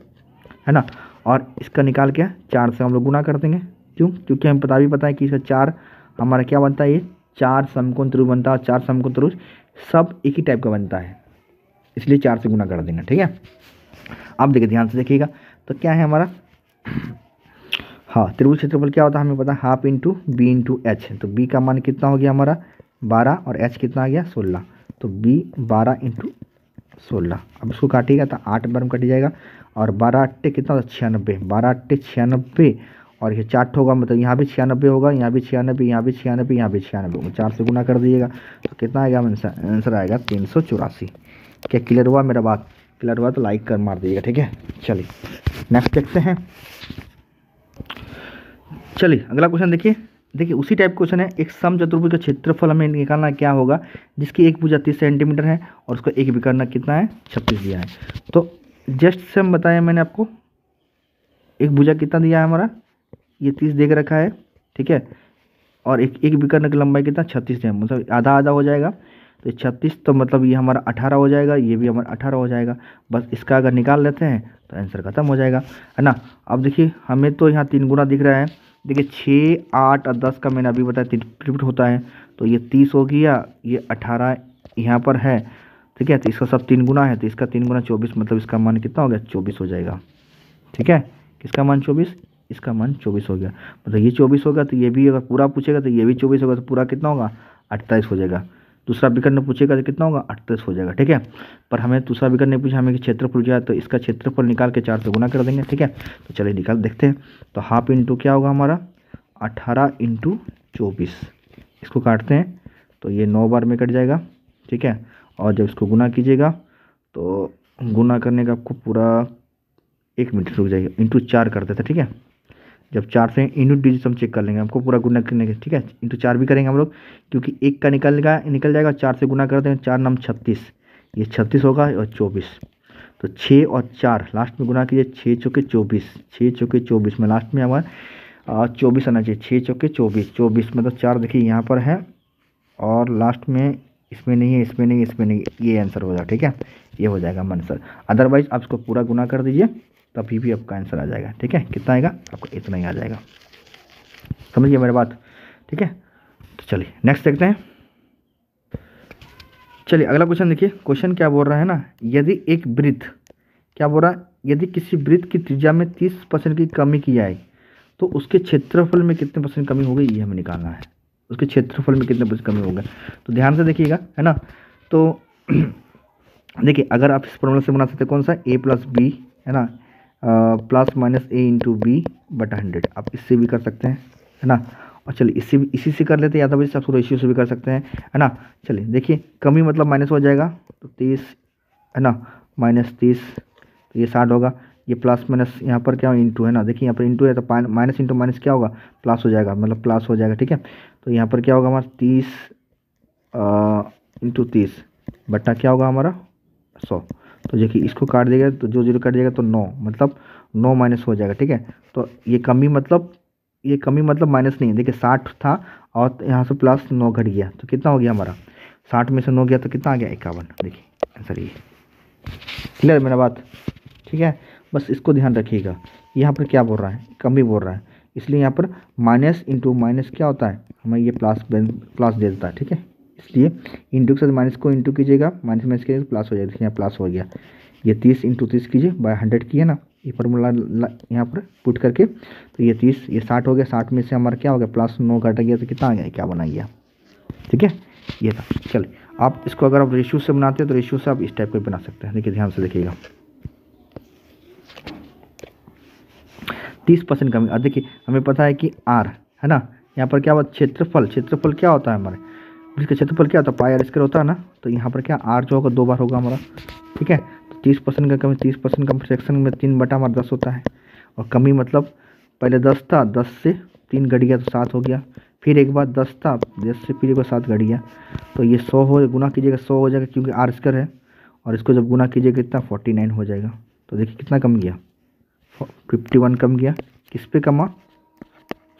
है ना, और इसका निकाल के 4 से हम लोग गुना कर देंगे। क्यों, क्योंकि हमें पता है कि इसका 4 हमारा क्या बनता है, ये 4 समकोण त्रिभुज बनता है। 4 समकोण त्रिभुज सब एक ही टाइप का बनता है, इसलिए 4 से गुना कर देंगे। ठीक है, अब देखिए ध्यान से देखिएगा, तो क्या है हमारा, हाँ त्रिभुज क्षेत्रफल क्या होता है हमें पता है, half into B into H. तो बी का मान कितना हो गया हमारा 12, और एच कितना आ गया 16, तो बी 12 इंटू 16। अब इसको काटिएगा तो 8 बार में कट जाएगा, और 12 8 कितना होता है 96, 12 8 96, और ये 4 होगा, मतलब यहाँ भी 96 होगा, यहाँ भी 96, यहाँ भी 96, यहाँ भी 96, 4 से गुना कर दीजिएगा तो कितना आएगा आंसर आएगा 384। क्या क्लियर हुआ मेरा बात, क्लियर हुआ तो लाइक कर मार दीजिएगा, ठीक है। चलिए नेक्स्ट देखते हैं। चलिए अगला क्वेश्चन देखिए। देखिए उसी टाइप क्वेश्चन है, एक सम चतुर्भुज का क्षेत्रफल हमें निकालना क्या होगा, जिसकी एक भुजा 30 सेंटीमीटर है और उसका एक विकर्ण कितना है 36 दिया है। तो जस्ट से हम बताया मैंने आपको, एक भुजा कितना दिया है हमारा, ये 30 दे के रखा है, ठीक है, और एक विकर्ण की लंबाई कितना 36 है, मतलब आधा आधा हो जाएगा। तो 36 तो मतलब ये हमारा 18 हो जाएगा, ये भी हमारा 18 हो जाएगा। बस इसका अगर निकाल लेते हैं तो आंसर खत्म हो जाएगा, है ना। अब देखिए हमें तो यहाँ 3 गुना दिख रहा है। देखिए 6, 8 और 10 का मैंने अभी बताया ट्रिप्ट होता है, तो ये 30 हो गया, ये 18 यहाँ पर है, ठीक है। तो इसका सब 3 गुना है, तो इसका 3 गुना 24, मतलब इसका मान कितना हो गया 24 हो जाएगा, ठीक है। किसका मान 24, इसका मान 24 हो गया, मतलब ये 24 होगा, तो ये भी अगर पूरा पूछेगा तो ये भी 24 होगा, तो पूरा कितना होगा 28 हो जाएगा। दूसरा विकर्ण पूछेगा तो कितना होगा 28 हो जाएगा, ठीक है। पर हमें दूसरा विकर्ण नहीं पूछा, हमें क्षेत्रफल पूछा, तो इसका क्षेत्रफल निकाल के 4 से गुना कर देंगे, ठीक है। तो चलिए निकाल देखते हैं। तो हाफ इंटू क्या होगा हमारा 18 इंटू 24, इसको काटते हैं तो ये 9 बार में कट जाएगा, ठीक है। और जब इसको गुना कीजिएगा तो गुना करने का आपको पूरा 1 मिनट रुक जाएगा, इंटू 4 कर देते, ठीक है। जब 4 से इंटू डिजिट हम चेक कर लेंगे, हमको पूरा गुना करने के, ठीक है। इंटू 4 भी करेंगे हम लोग, क्योंकि 1 का निकल जाएगा, 4 से गुना करते हैं, 4 नाम 36, ये 36 होगा और 24, तो 6 और 4 लास्ट में गुना कीजिए, 6 चौके 24, 6 चौके 24 में लास्ट में हमारा 24 आना चाहिए, 6 चौके 24, 24 मतलब 4 देखिए यहाँ पर है और लास्ट में इसमें नहीं है, इसमें नहीं, इसमें नहीं, ये आंसर हो जाएगा, ठीक है। ये हो जाएगा आंसर। अदरवाइज आप इसको पूरा गुना कर दीजिए, तभी भी आपका आंसर आ जाएगा, ठीक है। कितना आएगा आपको, इतना ही आ जाएगा, समझिए मेरी बात, ठीक है। तो चलिए नेक्स्ट देखते हैं। चलिए अगला क्वेश्चन देखिए। क्वेश्चन क्या बोल रहा है ना, यदि एक वृत्त, क्या बोल रहा है, यदि किसी वृत्त की त्रिज्या में 30% की कमी की जाए तो उसके क्षेत्रफल में कितने परसेंट कमी हो गई, ये हमें निकालना है। उसके क्षेत्रफल में कितने परसेंट कमी होगा, तो ध्यान से देखिएगा, है ना। तो देखिए अगर आप इस फॉर्मूला से बना सकते हैं, कौन सा, a + b, है ना, plus minus a into B बटा 100, आप इससे भी कर सकते हैं, है ना। और चलिए इसी से कर लेते हैं, या तो वैसे आप रेशियो से भी कर सकते हैं, है ना। चलिए देखिए कमी मतलब माइनस हो जाएगा, तो 30, है ना, -30, तो ये 60 होगा। ये प्लस माइनस यहाँ पर क्या इंटू, है ना, देखिए यहाँ पर इंटू है तो माइनस इंटू माइनस क्या होगा प्लस हो जाएगा, मतलब प्लस हो जाएगा, ठीक है। तो यहाँ पर क्या होगा हमारा 30 इंटू 30 बटा क्या होगा हमारा 100। तो देखिए इसको काट देगा तो जो 0 कट जाएगा तो 9, मतलब 9 माइनस हो जाएगा, ठीक है। तो ये कमी मतलब माइनस नहीं है, देखिए 60 था और यहाँ से प्लस 9 घट गया, तो कितना हो गया हमारा 60 में से 9 गया तो कितना आ गया 51। देखिए आंसर ये, क्लियर मेरा बात, ठीक है। बस इसको ध्यान रखिएगा, यहाँ पर क्या बोल रहा है, कमी बोल रहा है, इसलिए यहाँ पर माइनस इंटू माइनस क्या होता है, हमें ये प्लस दे देता है, ठीक है। इसलिए इंटू के साथ माइनस को इंटू कीजिएगा, माइनस माइनस कीजिएगा प्लस हो जाएगा, देखिए यहाँ प्लस हो गया। ये 30 इंटू 30 कीजिए बाय 100 किए ना, ये फॉर्मूला यहाँ पर पुट करके, तो ये 30, ये 60 हो गया, 60 में से हमारा क्या हो गया प्लस 9 घट गया, तो कितना आ गया 51 आ गया, ठीक है। ये था। चलिए आप इसको अगर आप रेशियो से बनाते हैं तो रेशियो से आप इस टाइप का बना सकते हैं। देखिए ध्यान से देखिएगा, 30% कमी। अब देखिए हमें पता है कि r, है ना, यहाँ पर क्या हुआ क्षेत्रफल क्या होता है हमारे, इसका क्षेत्रफल क्या होता है πr² होता है ना, तो यहाँ पर क्या r जो होगा 2 बार होगा हमारा, ठीक है। तो 30% का कमी, 30% का फ्रैक्शन में 3 बटा हमारा 10 होता है, और कमी मतलब पहले 10 था, 10 से 3 घट गया तो 7 हो गया, फिर एक बार 10 था, 10 से फिर एक बार 7 घट गया, तो ये 100 हो, गुना कीजिएगा 100 हो जाएगा क्योंकि r² है, और इसको जब गुना कीजिएगा कितना 49 हो जाएगा। तो देखिए कितना कम गया 51 कम गया, किस पे कमा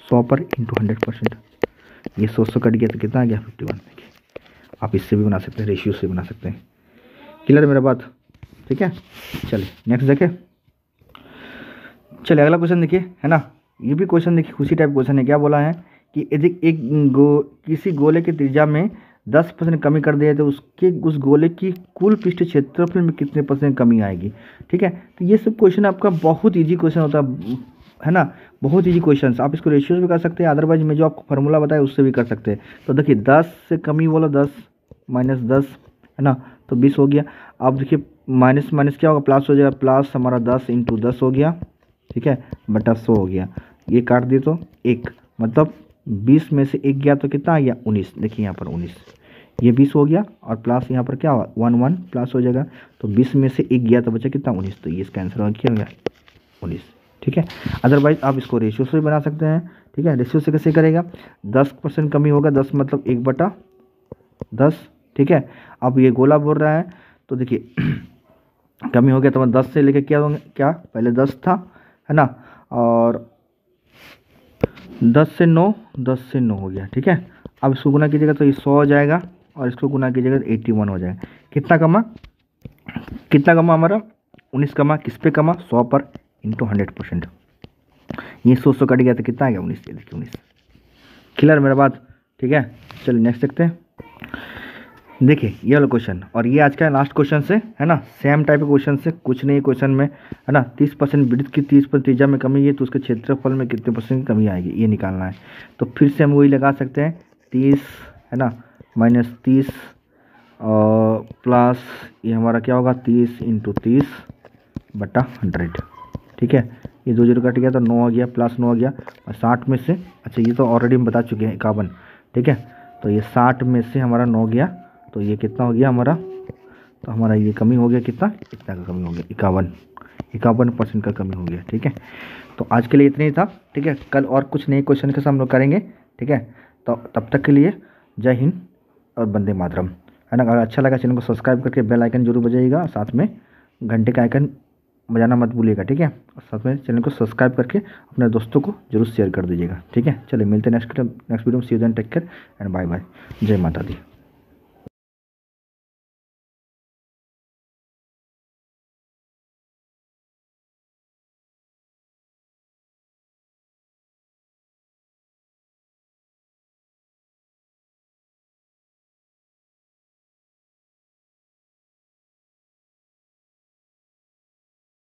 100 पर इंटू 100%, ये 100 कट गया तो कितना आ गया 51। देखिए आप इससे भी बना सकते हैं, रेशियो से बना सकते हैं, क्लियर मेरा बात, ठीक है। चलिए नेक्स्ट देखें। चलिए अगला क्वेश्चन देखिए, है ना, ये भी क्वेश्चन देखिए उसी टाइप क्वेश्चन है। क्या बोला है कि यदि किसी गोले की त्रिज्या में 10% कमी कर दिया तो उस गोले की कुल पृष्ठ क्षेत्रफल में कितने % कमी आएगी, ठीक है। तो ये सब क्वेश्चन आपका बहुत ईजी क्वेश्चन होता है ना, बहुत ईजी क्वेश्चन। आप इसको रेशियो भी कर सकते हैं, अदरवाइज मैं जो आपको फार्मूला बताया उससे भी कर सकते हैं। तो देखिए 10 से कमी बोलो 10 माइनस 10, है ना, तो 20 हो गया। अब देखिए माइनस माइनस क्या होगा प्लस हो जाएगा, प्लस हमारा 10 इंटू 10 हो गया, ठीक है, बटा 100 हो गया। ये काट दिए तो 1, मतलब 20 में से 1 गया तो कितना आ गया 19। देखिए यहाँ पर 19, ये 20 हो गया और प्लस यहाँ पर क्या हुआ 1 प्लस हो जाएगा, तो 20 में से 1 गया तो बचा कितना 19, तो ये इसका आंसर हो गया 19। ठीक है, अदरवाइज आप इसको रेशियो से भी बना सकते हैं। ठीक है, रेशियो से कैसे करेगा, 10% कमी होगा, 10 मतलब 1/10। ठीक है, अब ये गोला बोल रहा है तो देखिए कमी हो गया तो 10 से लेके क्या होंगे, क्या पहले 10 था है ना, और 10 से 9, 10 से 9 हो गया। ठीक है, अब इसको गुना कीजिएगा तो ये 100 हो जाएगा और इसको गुना कीजिएगा तो 81 हो जाएगा। कितना कमा, कितना कमा हमारा 19 कमा, किस पे कमा 100 पर इंटू 100%। ये 100 कट गया तो कितना आ गया 19, ये देखिए 19। क्लियर मेरा बात। ठीक है, चलिए नेक्स्ट देखते हैं। देखिए ये वाला क्वेश्चन, और ये आज का लास्ट क्वेश्चन से है ना, सेम टाइप के क्वेश्चन से कुछ नहीं क्वेश्चन में है ना, 30% विड्थ की 30% त्रिज्या में कमी है तो उसके क्षेत्रफल में कितने परसेंट की कमी आएगी ये निकालना है। तो फिर से हम वही लगा सकते हैं 30 है ना -30 और प्लस ये हमारा क्या होगा 30 × 30/100। ठीक है, ये 2 0 कट गया तो 9 हो गया, प्लस 9 हो गया और 60 में से, अच्छा ये तो ऑलरेडी हम बता चुके हैं 51। ठीक है, तो ये 60 में से हमारा 9 गया तो ये कितना हो गया हमारा, तो हमारा ये कमी हो गया कितना, इतना का कमी हो गया 51% का कमी हो गया। ठीक है, तो आज के लिए इतना ही था। ठीक है, कल और कुछ नए क्वेश्चन के साथ हम लोग करेंगे। ठीक है, तो तब तक के लिए जय हिंद और वंदे मातरम है ना। अगर अच्छा लगा चैनल को सब्सक्राइब करके बेल आइकन जरूर बजाइएगा, साथ में घंटे का आइकन बजाना मत भूलिएगा। ठीक है, और साथ में चैनल को सब्सक्राइब करके अपने दोस्तों को जरूर शेयर कर दीजिएगा। ठीक है, चलिए मिलते हैं नेक्स्ट वीडियो में। See you then, take care and bye bye. जय माता दी।